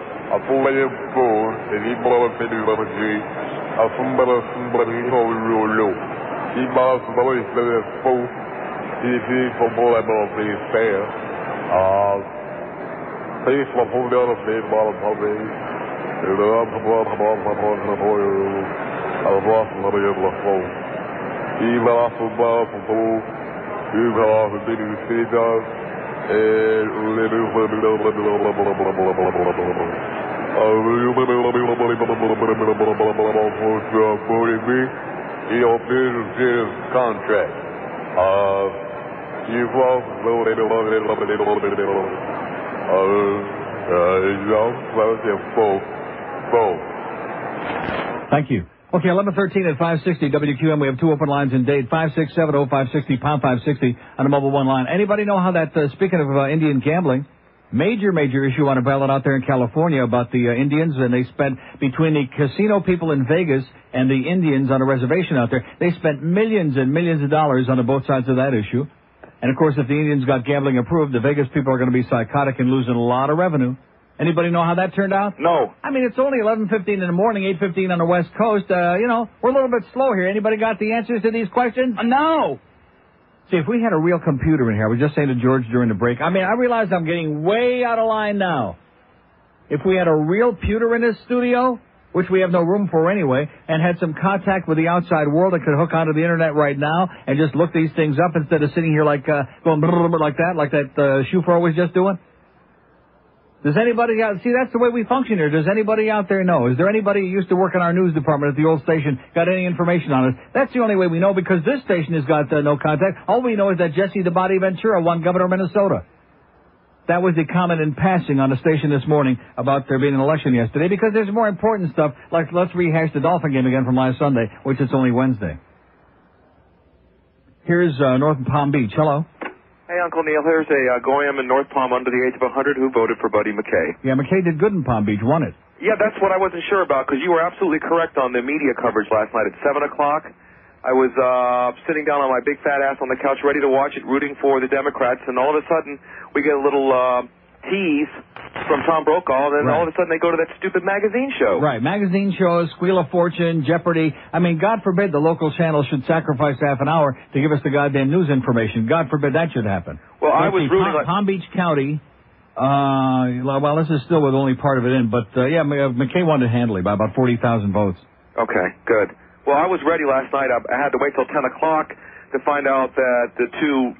Contract. Thank you. Okay, 11:13 at 560 WQM. We have two open lines in Dade, 5670560, pound 560 on the mobile one line. Anybody know how that, speaking of Indian gambling, major issue on a ballot out there in California about the Indians, and they spent, between the casino people in Vegas and the Indians on a reservation out there, they spent millions and millions of dollars on both sides of that issue. And, of course, if the Indians got gambling approved, the Vegas people are going to be psychotic and losing a lot of revenue. Anybody know how that turned out? No. I mean, it's only 11:15 in the morning, 8:15 on the West Coast. We're a little bit slow here. Anybody got the answers to these questions? No. See, if we had a real computer in here, I was just saying to George during the break, I mean, I realize I'm getting way out of line now. If we had a real computer in this studio, which we have no room for anyway, and had some contact with the outside world that could hook onto the internet right now and just look these things up instead of sitting here like going like that Schufer was just doing. Does anybody out, see, that's the way we function here. Does anybody out there know? Is there anybody who used to work in our news department at the old station got any information on it? That's the only way we know, because this station has got no contact. All we know is that Jesse the Buddy Ventura won governor of Minnesota. That was the comment in passing on the station this morning about there being an election yesterday, because there's more important stuff, like let's rehash the Dolphin game again from last Sunday, which it's only Wednesday. Here's North Palm Beach. Hello. Hey, Uncle Neil, here's a Goyam in North Palm under the age of 100 who voted for Buddy McKay. Yeah, McKay did good in Palm Beach, won it. Yeah, that's what I wasn't sure about, because you were absolutely correct on the media coverage last night at 7 o'clock. I was sitting down on my big fat ass on the couch ready to watch it, rooting for the Democrats, and all of a sudden we get a little tease from Tom Brokaw, and then all of a sudden they go to that stupid magazine show. Right, magazine shows, Wheel of Fortune, Jeopardy. I mean, God forbid the local channel should sacrifice half an hour to give us the goddamn news information. God forbid that should happen. Well, I was rooting like Palm Beach County. Well, this is still with only part of it in, but yeah, McKay won it handily by about 40,000 votes. Okay, good. Well, I was ready last night. I had to wait till 10 o'clock to find out that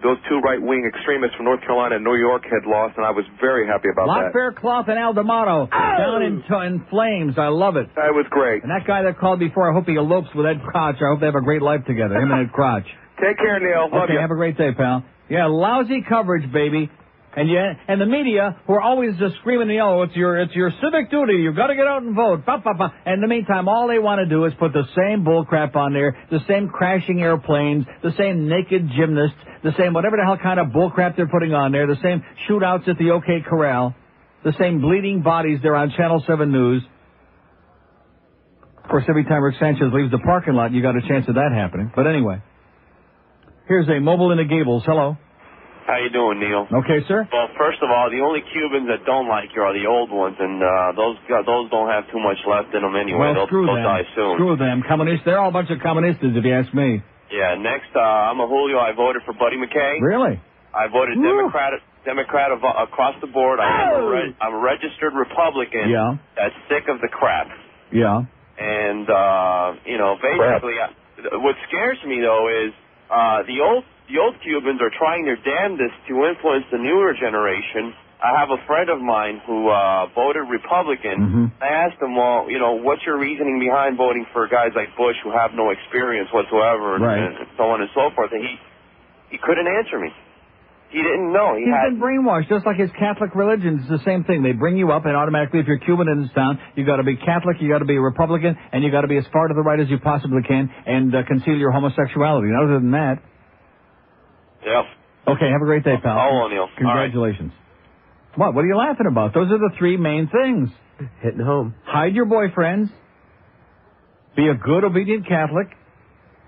those two right-wing extremists from North Carolina and New York had lost, and I was very happy about that. Fair Cloth and Al D'Amato down in flames. I love it. That was great. And that guy that called before, I hope he elopes with Ed Crotch. I hope they have a great life together, him and Ed Crotch. Take care, Neil. Love you. Have a great day, pal. Yeah, lousy coverage, baby. And the media, who are always just screaming and yelling, it's your civic duty, you've got to get out and vote. And in the meantime, all they want to do is put the same bullcrap on there, the same crashing airplanes, the same naked gymnasts, the same whatever the hell kind of bullcrap they're putting on there, the same shootouts at the OK Corral, the same bleeding bodies there on Channel 7 News. Of course, every time Rick Sanchez leaves the parking lot, you got a chance of that happening. But anyway, here's a mobile in the Gables. Hello. How you doing, Neil? Okay, sir. Well, first of all, the only Cubans that don't like you are the old ones, and those don't have too much left in them anyway. Well, they'll die soon. Screw them. Communists. They're all a bunch of communists, if you ask me. Yeah. Next, I'm a Julio. I voted for Buddy McKay. Really? I voted Democrat across the board. I'm a registered Republican. Yeah. That's sick of the crap. Yeah. And basically, what scares me though is the old Cubans are trying their damnedest to influence the newer generation. I have a friend of mine who voted Republican. Mm-hmm. I asked him, well, what's your reasoning behind voting for guys like Bush who have no experience whatsoever, and so on and so forth? And he couldn't answer me. He didn't know. He's been brainwashed, just like his Catholic religion. It's the same thing. They bring you up, and automatically, if you're Cuban in this town, you got to be Catholic, you got to be a Republican, and you got to be as far to the right as you possibly can, and conceal your homosexuality. And other than that. Yep. Okay, have a great day, pal. Oh, Neil. Congratulations. What are you laughing about? Those are the three main things. Hitting home. Hide your boyfriends. Be a good, obedient Catholic.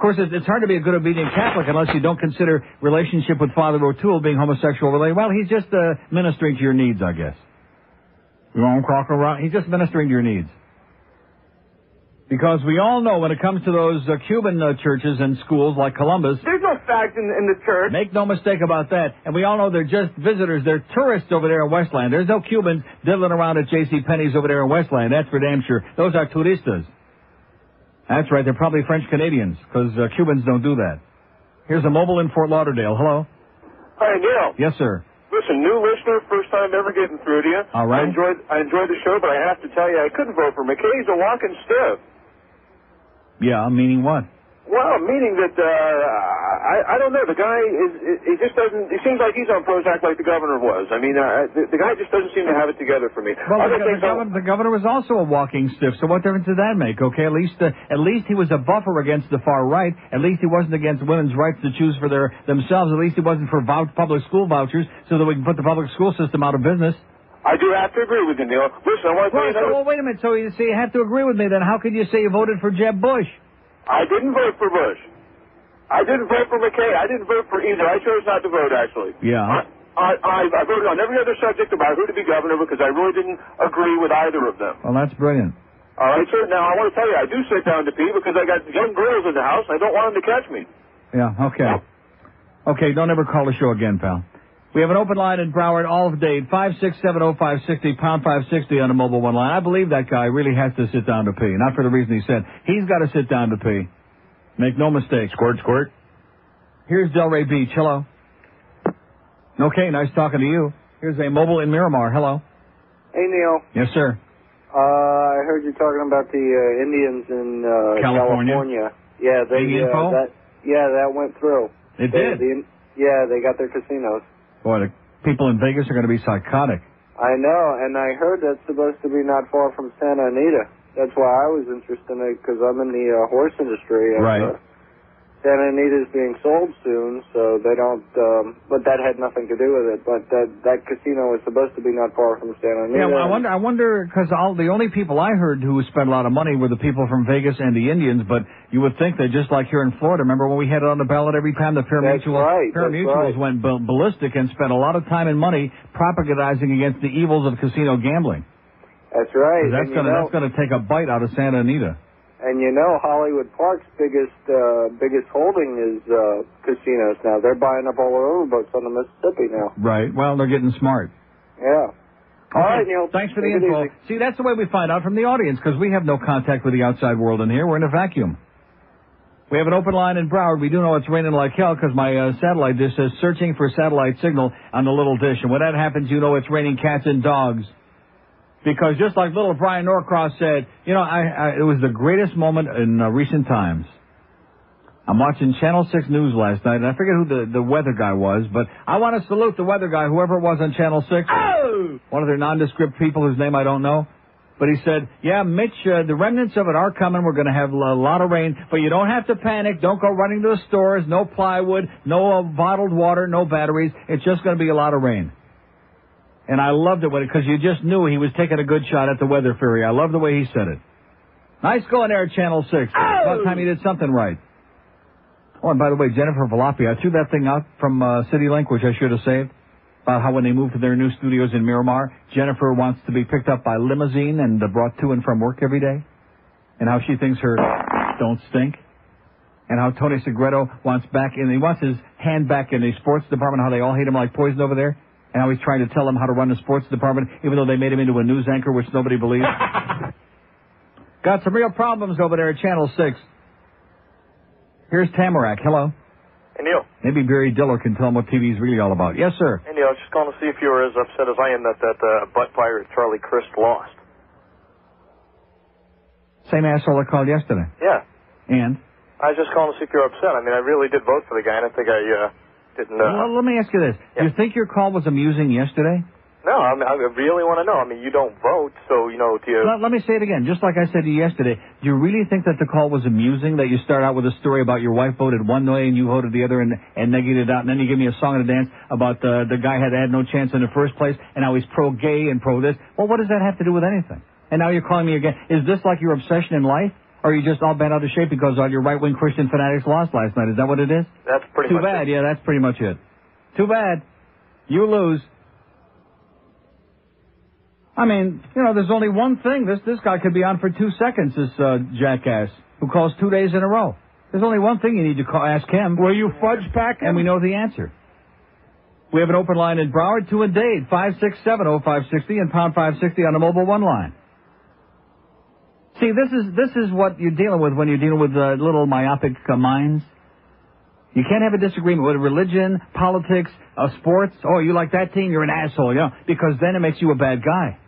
course, it's hard to be a good, obedient Catholic unless you don't consider relationship with Father O'Toole being homosexual related. Well, he's just ministering to your needs, I guess. You want to crock around? He's just ministering to your needs. Because we all know when it comes to those Cuban churches and schools like Columbus... There's no fact in the church. Make no mistake about that. And we all know they're just visitors. They're tourists over there in Westland. There's no Cubans diddling around at J.C. Penney's over there in Westland. That's for damn sure. Those are turistas. That's right. They're probably French-Canadians, because Cubans don't do that. Here's a mobile in Fort Lauderdale. Hello? Hi, Neil. Yes, sir. Listen, new listener, first time ever getting through to you. All right. I enjoyed the show, but I have to tell you, I couldn't vote for McKay. He's a walking stiff. Yeah, meaning what? Well, meaning that, I don't know, the guy he just doesn't, it seems like he's on Prozac like the governor was. I mean, the guy just doesn't seem to have it together for me. Well, the governor was also a walking stiff, so what difference did that make, okay? At least he was a buffer against the far right. At least he wasn't against women's rights to choose for themselves. At least he wasn't for public school vouchers so that we can put the public school system out of business. I do have to agree with you, Neil. Listen, I want to tell you another... Well, wait a minute. So you have to agree with me, then how could you say you voted for Jeb Bush? I didn't vote for Bush. I didn't vote for McKay. I didn't vote for either. I chose not to vote, actually. Yeah. I voted on every other subject about who to be governor because I really didn't agree with either of them. Well, that's brilliant. All right, sir. Now, I want to tell you, I do sit down to pee because I got young girls in the house. I don't want them to catch me. Yeah, okay. Okay, don't ever call the show again, pal. We have an open line in Broward all of day, 5670560, pound 560 on the mobile one line. I believe that guy really has to sit down to pee, not for the reason he said. He's got to sit down to pee. Make no mistake. Squirt, squirt. Here's Delray Beach. Hello. Okay, nice talking to you. Here's a mobile in Miramar. Hello. Hey, Neil. Yes, sir. I heard you talking about the Indians in California. Yeah, that went through. It did? They got their casinos. Boy, the people in Vegas are going to be psychotic. I know, and I heard that's supposed to be not far from Santa Anita. That's why I was interested in it, because I'm in the horse industry. And, right. Santa Anita's being sold soon, so they don't, but that had nothing to do with it. But that casino was supposed to be not far from Santa Anita. Yeah, well, I wonder, because the only people I heard who spent a lot of money were the people from Vegas and the Indians, but you would think that just like here in Florida, remember when we had it on the ballot every time the pari-mutuels went ballistic and spent a lot of time and money propagandizing against the evils of casino gambling. That's right. That's going to take a bite out of Santa Anita. And you know, Hollywood Park's biggest holding is casinos now. They're buying up all the riverboats on the Mississippi now. Right. Well, they're getting smart. Yeah. All right, Neil. Thanks for the info. See, that's the way we find out from the audience, because we have no contact with the outside world in here. We're in a vacuum. We have an open line in Broward. We do know it's raining like hell because my satellite dish says searching for satellite signal on the little dish. And when that happens, you know it's raining cats and dogs. Because just like little Brian Norcross said, you know, it was the greatest moment in recent times. I'm watching Channel 6 News last night, and I forget who the weather guy was, but I want to salute the weather guy, whoever it was on Channel 6. Oh! One of their nondescript people whose name I don't know. But he said, yeah, Mitch, the remnants of it are coming. We're going to have a lot of rain, but you don't have to panic. Don't go running to the stores. No plywood, no bottled water, no batteries. It's just going to be a lot of rain. And I loved it because you just knew he was taking a good shot at the weather fairy. I love the way he said it. Nice going there at Channel 6. Oh! About time you did something right. Oh, and by the way, Jennifer Valapi, I threw that thing out from CityLink, which I should have saved, about how when they moved to their new studios in Miramar, Jennifer wants to be picked up by limousine and brought to and from work every day, and how she thinks her don't stink, and how Tony Segreto wants his hand back in the sports department, how they all hate him like poison over there. And how he's trying to tell them how to run the sports department, even though they made him into a news anchor, which nobody believes. Got some real problems over there at Channel 6. Here's Tamarack. Hello. Hey, Neil. Maybe Barry Diller can tell him what TV's really all about. Yes, sir. Hey, Neil, I was just calling to see if you were as upset as I am that butt pirate Charlie Crist lost. Same asshole I called yesterday. Yeah. And? I was just calling to see if you're upset. I mean, I really did vote for the guy, and I think I didn't... Well, let me ask you this. Yeah. Do you think your call was amusing yesterday? No, I really want to know. I mean, you don't vote, so, you know, do you... Let me say it again. Just like I said to you yesterday, do you really think that the call was amusing, that you start out with a story about your wife voted one way and you voted the other and negated it out, and then you give me a song and a dance about the guy had no chance in the first place, and now he's pro-gay and pro-this? Well, what does that have to do with anything? And now you're calling me again. Is this like your obsession in life? Or are you just all bent out of shape because all your right-wing Christian fanatics lost last night? Is that what it is? That's pretty much Too bad. it. Yeah, that's pretty much it. Too bad. You lose. I mean, there's only one thing. This guy could be on for 2 seconds, this jackass who calls 2 days in a row. There's only one thing you need to ask him. Will you fudge pack him? And we know the answer. We have an open line in Broward, 2 in Dade, 567-0560 and pound 560 on the mobile 1 line. See, this is what you're dealing with when you're dealing with little myopic minds. You can't have a disagreement with religion, politics, sports. Oh, you like that team? You're an asshole, because then it makes you a bad guy.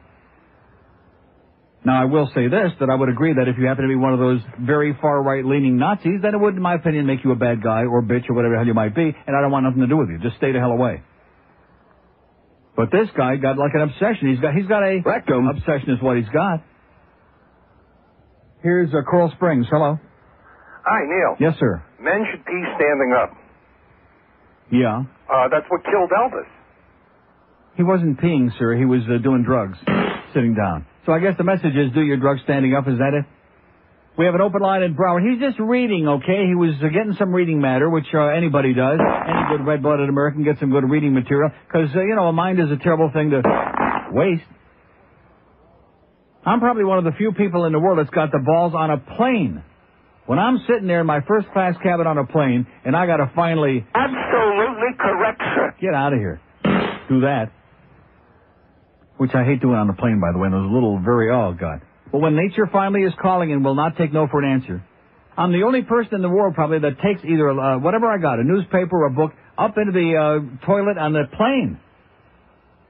Now, I will say this, that I would agree that if you happen to be one of those very far right-leaning Nazis, then it would, in my opinion, make you a bad guy or bitch or whatever the hell you might be, and I don't want nothing to do with you. Just stay the hell away. But this guy got like an obsession. He's got a rectum obsession is what he's got. Here's Coral Springs. Hello. Hi, Neil. Yes, sir. Men should pee standing up. Yeah. That's what killed Elvis. He wasn't peeing, sir. He was doing drugs, sitting down. So I guess the message is do your drugs standing up. Is that it? We have an open line in Broward. He's just reading, okay? He was getting some reading matter, which anybody does. Any good red-blooded American gets some good reading material. Because, a mind is a terrible thing to waste. I'm probably one of the few people in the world that's got the balls on a plane. When I'm sitting there in my first-class cabin on a plane, and I got to finally... Absolutely correct, sir. Get out of here. Do that. Which I hate doing on the plane, by the way, and those little oh, God. But when nature finally is calling and will not take no for an answer, I'm the only person in the world probably that takes either whatever I got, a newspaper or a book, up into the toilet on the plane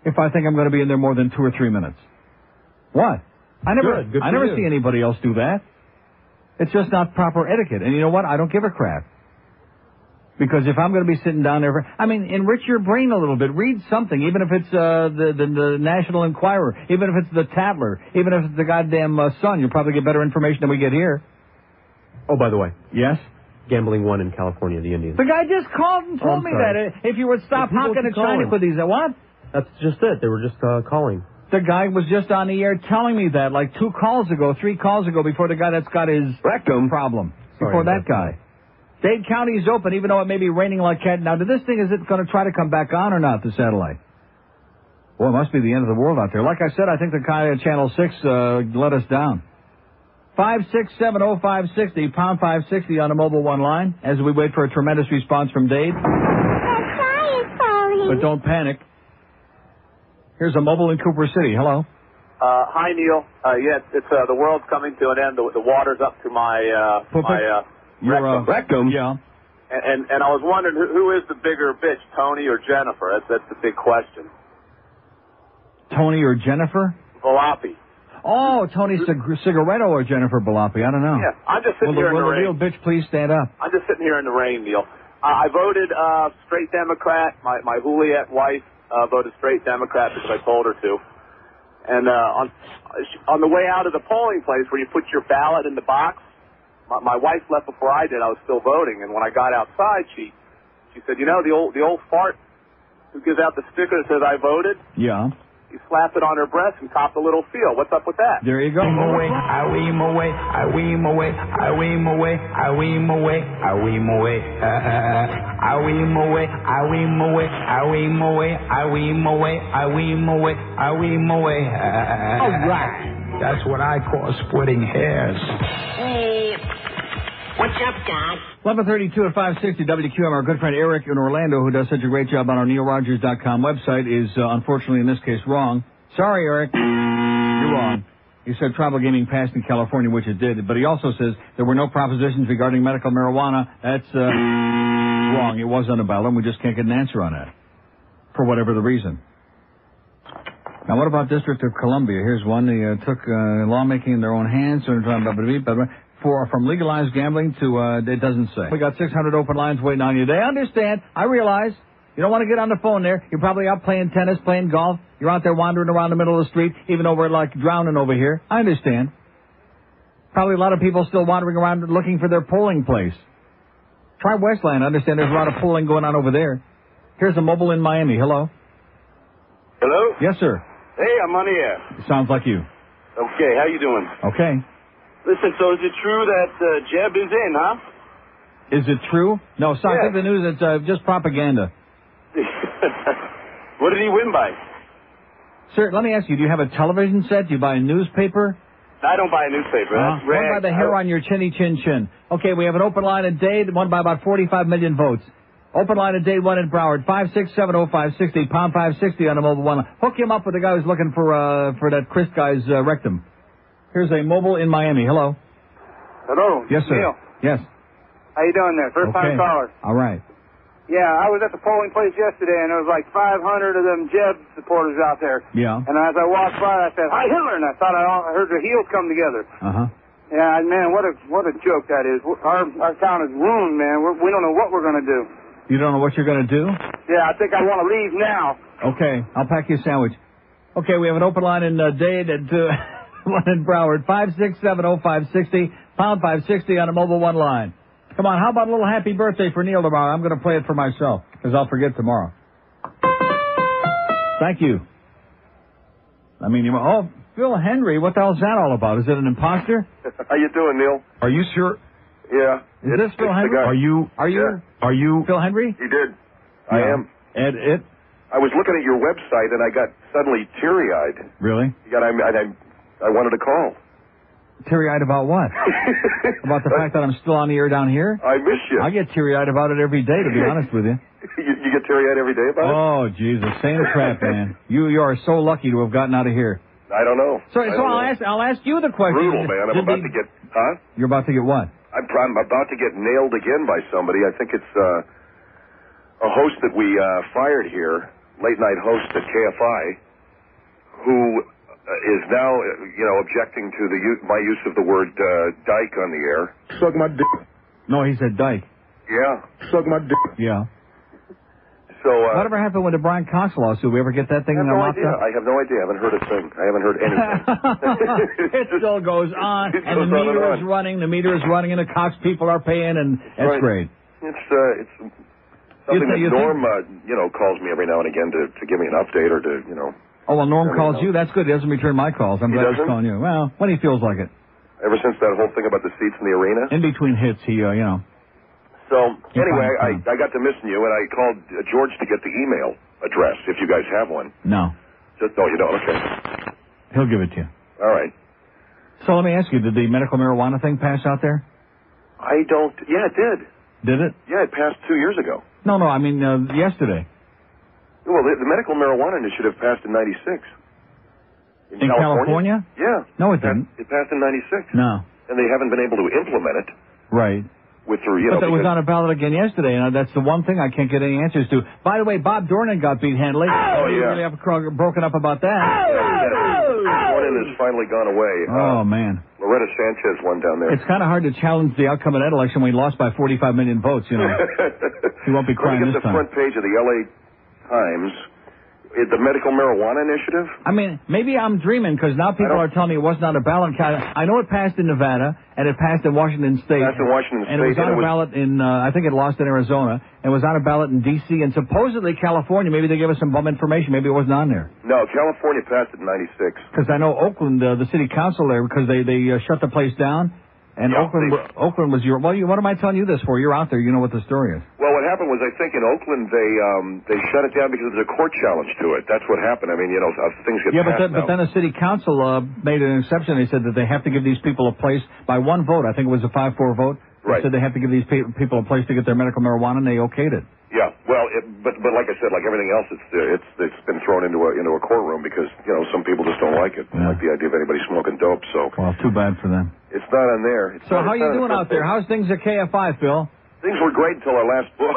if I think I'm going to be in there more than 2 or 3 minutes. What? I never see anybody else do that. It's just not proper etiquette. And you know what? I don't give a crap. Because if I'm going to be sitting down there, enrich your brain a little bit. Read something, even if it's the National Enquirer, even if it's the Tatler, even if it's the goddamn Sun. You'll probably get better information than we get here. Oh, by the way. Yes? Gambling won in California, the Indians. The guy just called and told me that. If you would stop honking and shining with these, what? That's just it. They were just calling. The guy was just on the air telling me that, like 2 calls ago, 3 calls ago, before the guy that's got his rectum problem. Before that guy. Dade County is open, even though it may be raining like cat. Now, is it going to try to come back on or not, the satellite? Well, it must be the end of the world out there. Like I said, I think the guy at Channel 6 let us down. 567-0560, pound 560 on the mobile 1 line, as we wait for a tremendous response from Dade. But don't panic. Here's a mobile in Cooper City. Hello. Hi, Neil. Yes, it's the world's coming to an end. The water's up to my rectum. Yeah. And I was wondering who is the bigger bitch, Tony or Jennifer? That's the big question. Tony or Jennifer? Valapi. Oh, Tony Cigaretto or Jennifer Valapi. I don't know. Yeah, I'm just sitting here in the rain. Will the real bitch please stand up? I'm just sitting here in the rain, Neil. I voted straight Democrat. My Juliet wife voted straight Democrat because I told her to. And on the way out of the polling place where you put your ballot in the box, my wife left before I did. I was still voting, and when I got outside, she said, the old fart who gives out the sticker that says I voted. Yeah. He slapped it on her breast and copped a little feel. What's up with that? There you go. All right. That's what I call splitting hairs. Hey, what's up, Doc? 11:32 at 560 WQM. Our good friend Eric in Orlando, who does such a great job on our NeilRogers.com website, is unfortunately in this case wrong. Sorry, Eric. You're wrong. He said tribal gaming passed in California, which it did, but he also says there were no propositions regarding medical marijuana. That's wrong. It was on the ballot, and we just can't get an answer on that for whatever the reason. Now, what about District of Columbia? Here's one. They took lawmaking in their own hands. From legalized gambling to, it doesn't say. We got 600 open lines waiting on you today. I understand. I realize. You don't want to get on the phone there. You're probably out playing tennis, playing golf. You're out there wandering around the middle of the street, even though we're like drowning over here. I understand. Probably a lot of people still wandering around looking for their polling place. Try Westland. I understand there's a lot of polling going on over there. Here's a mobile in Miami. Hello? Hello? Yes, sir. Hey, I'm on the air. Sounds like you. Okay, how you doing? Okay. Listen, so is it true that Jeb is in, huh? Is it true? No, son, I think the news is just propaganda. What did he win by? Sir, let me ask you, do you have a television set? Do you buy a newspaper? I don't buy a newspaper. That's One by the hair on your chinny chin chin. Okay, we have an open line at Dade, one by about 45 million votes. Open line at Dade, one in Broward, 5670560, pound 560 on the mobile one. Hook him up with the guy who's looking for that Chris guy's rectum. Here's a mobile in Miami. Hello. Hello. Yes, sir. Neil. Yes. How you doing there? First time caller. All right. Yeah, I was at the polling place yesterday, and there was like 500 of them Jeb supporters out there. Yeah. And as I walked by, I said, "Hi, Hitler," and I thought I heard their heels come together. Uh-huh. Yeah, man, what a joke that is. Our town is ruined, man. We don't know what we're going to do. You don't know what you're going to do? Yeah, I think I want to leave now. Okay, I'll pack you a sandwich. Okay, we have an open line in Dade at one in Broward, 5670560, pound 560 on a mobile one line. Come on, how about a little happy birthday for Neil tomorrow? I'm going to play it for myself, because I'll forget tomorrow. Thank you. I mean, Phil Henry, what the hell's that all about? Is it an imposter? How you doing, Neil? Are you sure? Yeah. Is this Phil Henry? Are you Phil Henry? He did. I am. And it? I was looking at your website, and I got suddenly teary-eyed. Really? I wanted to call. Teary-eyed about what? About the fact that I'm still on the air down here? I miss you. I get teary-eyed about it every day, to be honest with you. You get teary-eyed every day about it? Oh, Jesus. Same crap, man. You are so lucky to have gotten out of here. I don't know. So I'll ask you the question. Brutal, man. I'm about to get... Huh? You're about to get what? I'm about to get nailed again by somebody. I think it's a host that we fired here, late-night host at KFI, who is now, objecting to my use of the word dyke on the air. Suck my dick. No, he said dyke. Yeah. Suck my dick. Yeah. So, whatever happened with the Brian Cox lawsuit? We ever get that thing in the locked up? I have no idea. I haven't heard a thing. I haven't heard anything. It still goes on, and the meter is running. The meter is running, and the Cox people are paying, and that's great. It's something that Norm, calls me every now and again to give me an update or to, Oh, well, Norm calls you. That's good. He doesn't return my calls. I'm glad he's calling you. Well, when he feels like it. Ever since that whole thing about the seats in the arena? In between hits, he, So, anyway, I got to missing you, and I called George to get the email address, if you guys have one. No. You don't? Okay. He'll give it to you. All right. So let me ask you, did the medical marijuana thing pass out there? Yeah, it did. Did it? Yeah, it passed 2 years ago. No, I mean, yesterday. Well, the medical marijuana initiative passed in 96. In California? Yeah. No, it didn't. It passed in 96. No. And they haven't been able to implement it. Right. But that was on a ballot again yesterday, and that's the one thing I can't get any answers to. By the way, Bob Dornan got beat handily. Oh, You yeah. really have broken up about that. Dornan has finally gone away. Oh, man. Loretta Sanchez won down there. It's kind of hard to challenge the outcome of that election when he lost by 45 million votes, He won't be crying this the time. front page of the L.A. Times. The medical marijuana initiative? I mean, maybe I'm dreaming because now people are telling me it wasn't on a ballot. I know it passed in Nevada and it passed in Washington State. Passed in Washington State. And it was on a ballot in, I think it lost in Arizona. And it was on a ballot in D.C. and supposedly California. Maybe they gave us some bum information. Maybe it wasn't on there. No, California passed it in 96. Because I know Oakland, the city council there, because they shut the place down. And Oakland was what am I telling you this for? You're out there. You know what the story is. Well, what happened was I think in Oakland they shut it down because there's a court challenge to it. That's what happened. I mean, things get passed but then the city council made an exception. They said that they have to give these people a place by one vote. I think it was a 5-4 vote. Right. They said they have to give these people a place to get their medical marijuana, and they okayed it. Yeah. Well, but like I said, like everything else, it's been thrown into a courtroom because some people just don't like it. They like the idea of anybody smoking dope. So. Well, too bad for them. It's not on there. How you doing out there? How's things at KFI, Phil? Things were great until our last book.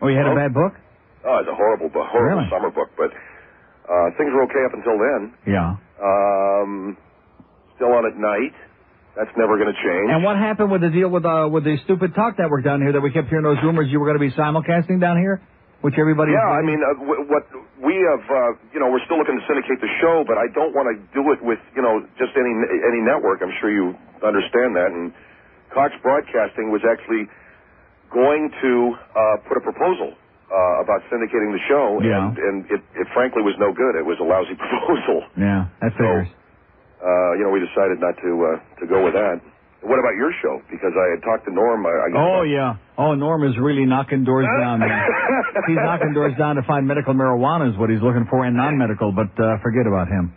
Oh, you had a bad book? Oh, it's a horrible summer book, but things were okay up until then. Yeah. Still on at night. That's never going to change. And what happened with the deal with the stupid talk network down here that we kept hearing those rumors you were going to be simulcasting down here, which everybody. Yeah, I mean, what we have, we're still looking to syndicate the show, but I don't want to do it with, just any network. I'm sure you understand that. And Cox Broadcasting was actually going to put a proposal about syndicating the show, and it frankly was no good. It was a lousy proposal. Yeah, that figures. we decided not to go with that. What about your show? Because I had talked to Norm. Norm is really knocking doors down, man. He's knocking doors down to find medical marijuana is what he's looking for, and non-medical, but forget about him.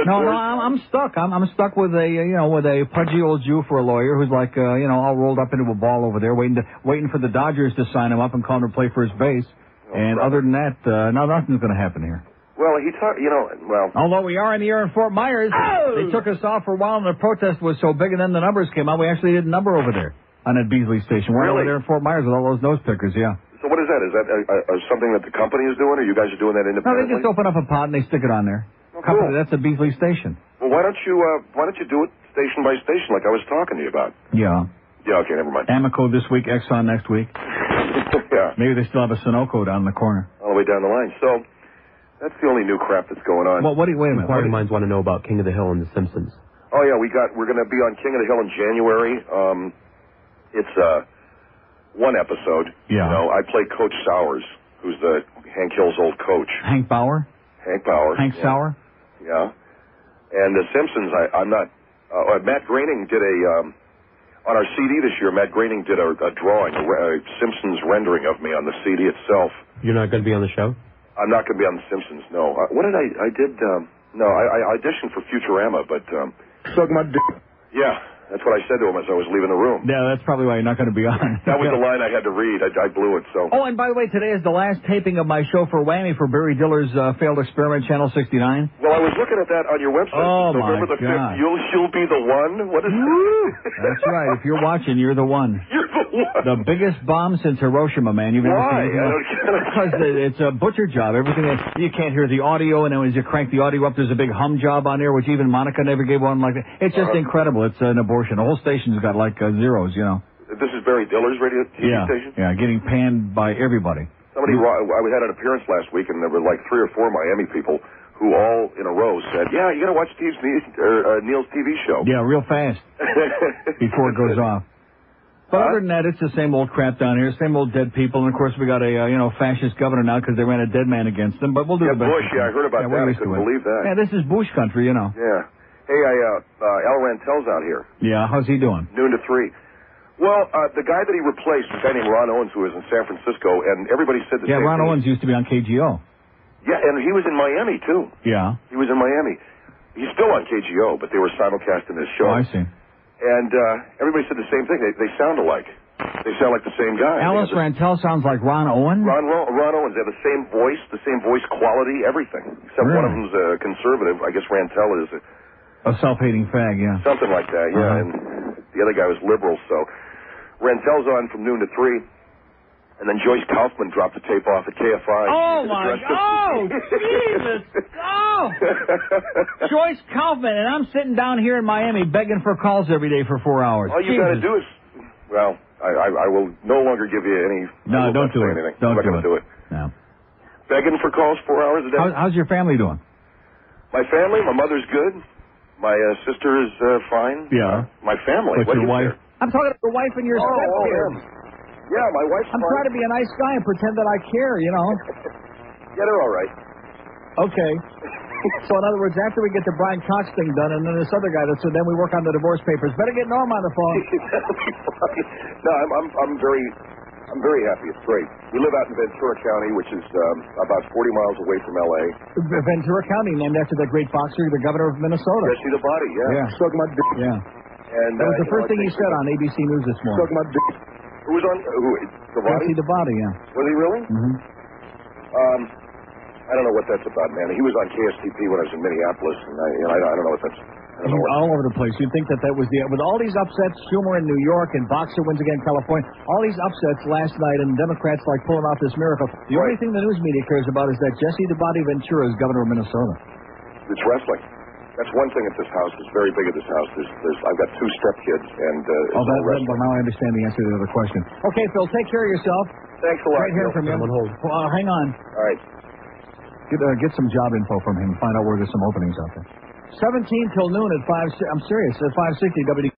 I'm stuck. I'm stuck with a pudgy old Jew for a lawyer who's like, all rolled up into a ball over there, waiting for the Dodgers to sign him up and call him to play first base. Other than that, nothing's going to happen here. Well, although we are in the air in Fort Myers, they took us off for a while, and the protest was so big, and then the numbers came out. We actually did a number over there on that Beasley station. We're over there in Fort Myers with all those nose pickers, yeah. So what is that? Is that something that the company is doing, or you guys are doing that independently? No, they just open up a pot and they stick it on there. Cool. That's a Beasley station. Well, why don't you do it station by station like I was talking to you about? Yeah. Yeah, okay, never mind. Amoco this week, Exxon next week. Yeah. Maybe they still have a Sunoco down in the corner. All the way down the line. So that's the only new crap that's going on. Well, wait a minute. Inquiring minds want to know about King of the Hill and The Simpsons. Oh yeah, we're going to be on King of the Hill in January. It's one episode. Yeah. I play Coach Sowers, who's the Hank Hill's old coach. Hank Bauer. Hank Sauer. Yeah. And The Simpsons, I'm not. Matt Groening did on our CD this year. Matt Groening did a drawing, a Simpsons rendering of me on the CD itself. You're not going to be on the show? I'm not going to be on The Simpsons, no. What did I did, I auditioned for Futurama, but, Suck my dick. Yeah, that's what I said to him as I was leaving the room. Yeah, that's probably why you're not going to be on. That was the line I had to read. I blew it, so. Oh, and by the way, today is the last taping of my show for Whammy for Barry Diller's failed experiment, Channel 69. Well, I was looking at that on your website. Oh, November the 5th, you'll be the one? What is that? That's right. If you're watching, you're the one. You're the one. The biggest bomb since Hiroshima, man. You've ever Why? seen it? Because it's a butcher job. Everything you can't hear the audio, and then as you crank the audio up, there's a big hum job on there, which even Monica never gave one like that. It's just incredible. It's an abortion. The whole station's got like zeros, This is Barry Diller's radio TV station? Yeah, getting panned by everybody. I had an appearance last week, and there were like 3 or 4 Miami people who all in a row said, yeah, you got to watch Neil's TV show. Yeah, real fast before it goes off. But other than that, it's the same old crap down here, same old dead people, and of course we got a fascist governor now because they ran a dead man against them. But we'll do the best. Bush, I heard about that. I couldn't believe that. Yeah, this is Bush country, Yeah. Hey, Al Rantel's out here. Yeah, how's he doing? Noon to 3. Well, the guy that he replaced, a guy named Ron Owens, who was in San Francisco, and everybody said the same thing. Yeah, Ron Owens used to be on KGO. Yeah, and he was in Miami, too. Yeah. He was in Miami. He's still on KGO, but they were simulcasting his show. Oh, I see. And everybody said the same thing. They sound alike. They sound like the same guy. Alice Rantel sounds like Ron Owens? Ron Owens. They have the same voice quality, everything. Except one of them's a conservative. I guess Rantel is a self-hating fag, yeah. Something like that, yeah. And the other guy was liberal, so Rantel's on from noon to 3. And then Joyce Kaufman dropped the tape off at KFI. Oh, my God. Oh, Jesus. Oh. Joyce Kaufman, and I'm sitting down here in Miami begging for calls every day for 4 hours. All you got to do is, well, I will no longer give you any. No, don't do it. Anything. Don't I'm not going to do it. No. Begging for calls 4 hours a day. How's your family doing? My family, my mother's good. My sister is fine. Yeah. My family. What's your wife? I'm talking to your wife and your stepkid. Yeah, my wife's I'm trying to be a nice guy and pretend that I care, Yeah, they're all right. Okay. So, in other words, after we get the Brian Cox thing done, and then this other guy, so then we work on the divorce papers. Better get Norm on the phone. No, I'm very happy. It's great. We live out in Ventura County, which is about 40 miles away from L.A. Ventura County, named after the great boxer, the governor of Minnesota. Jesse the Body, yeah. Yeah. Suck my dick. Yeah. And that was the first thing he said on ABC News this morning. Suck my dick. Who was on? The Body? Jesse the Body, yeah. Was he really? Mm-hmm. I don't know what that's about, man. He was on KSTP when I was in Minneapolis, and I don't know what that's. All over the place. You'd think that was with all these upsets, Schumer in New York and Boxer wins again in California, all these upsets last night, and Democrats like pulling off this miracle. The only thing the news media cares about is that Jesse the Body Ventura is governor of Minnesota. It's wrestling. That's one thing at this house. It's very big at this house. I've got 2 stepkids, and but now I understand the answer to the other question. Okay, Phil, take care of yourself. Thanks a lot. Great hearing from you. Hang on. All right. Get some job info from him and find out where there's some openings out there. 17 till noon at 5. I'm serious. At 5:60 WD.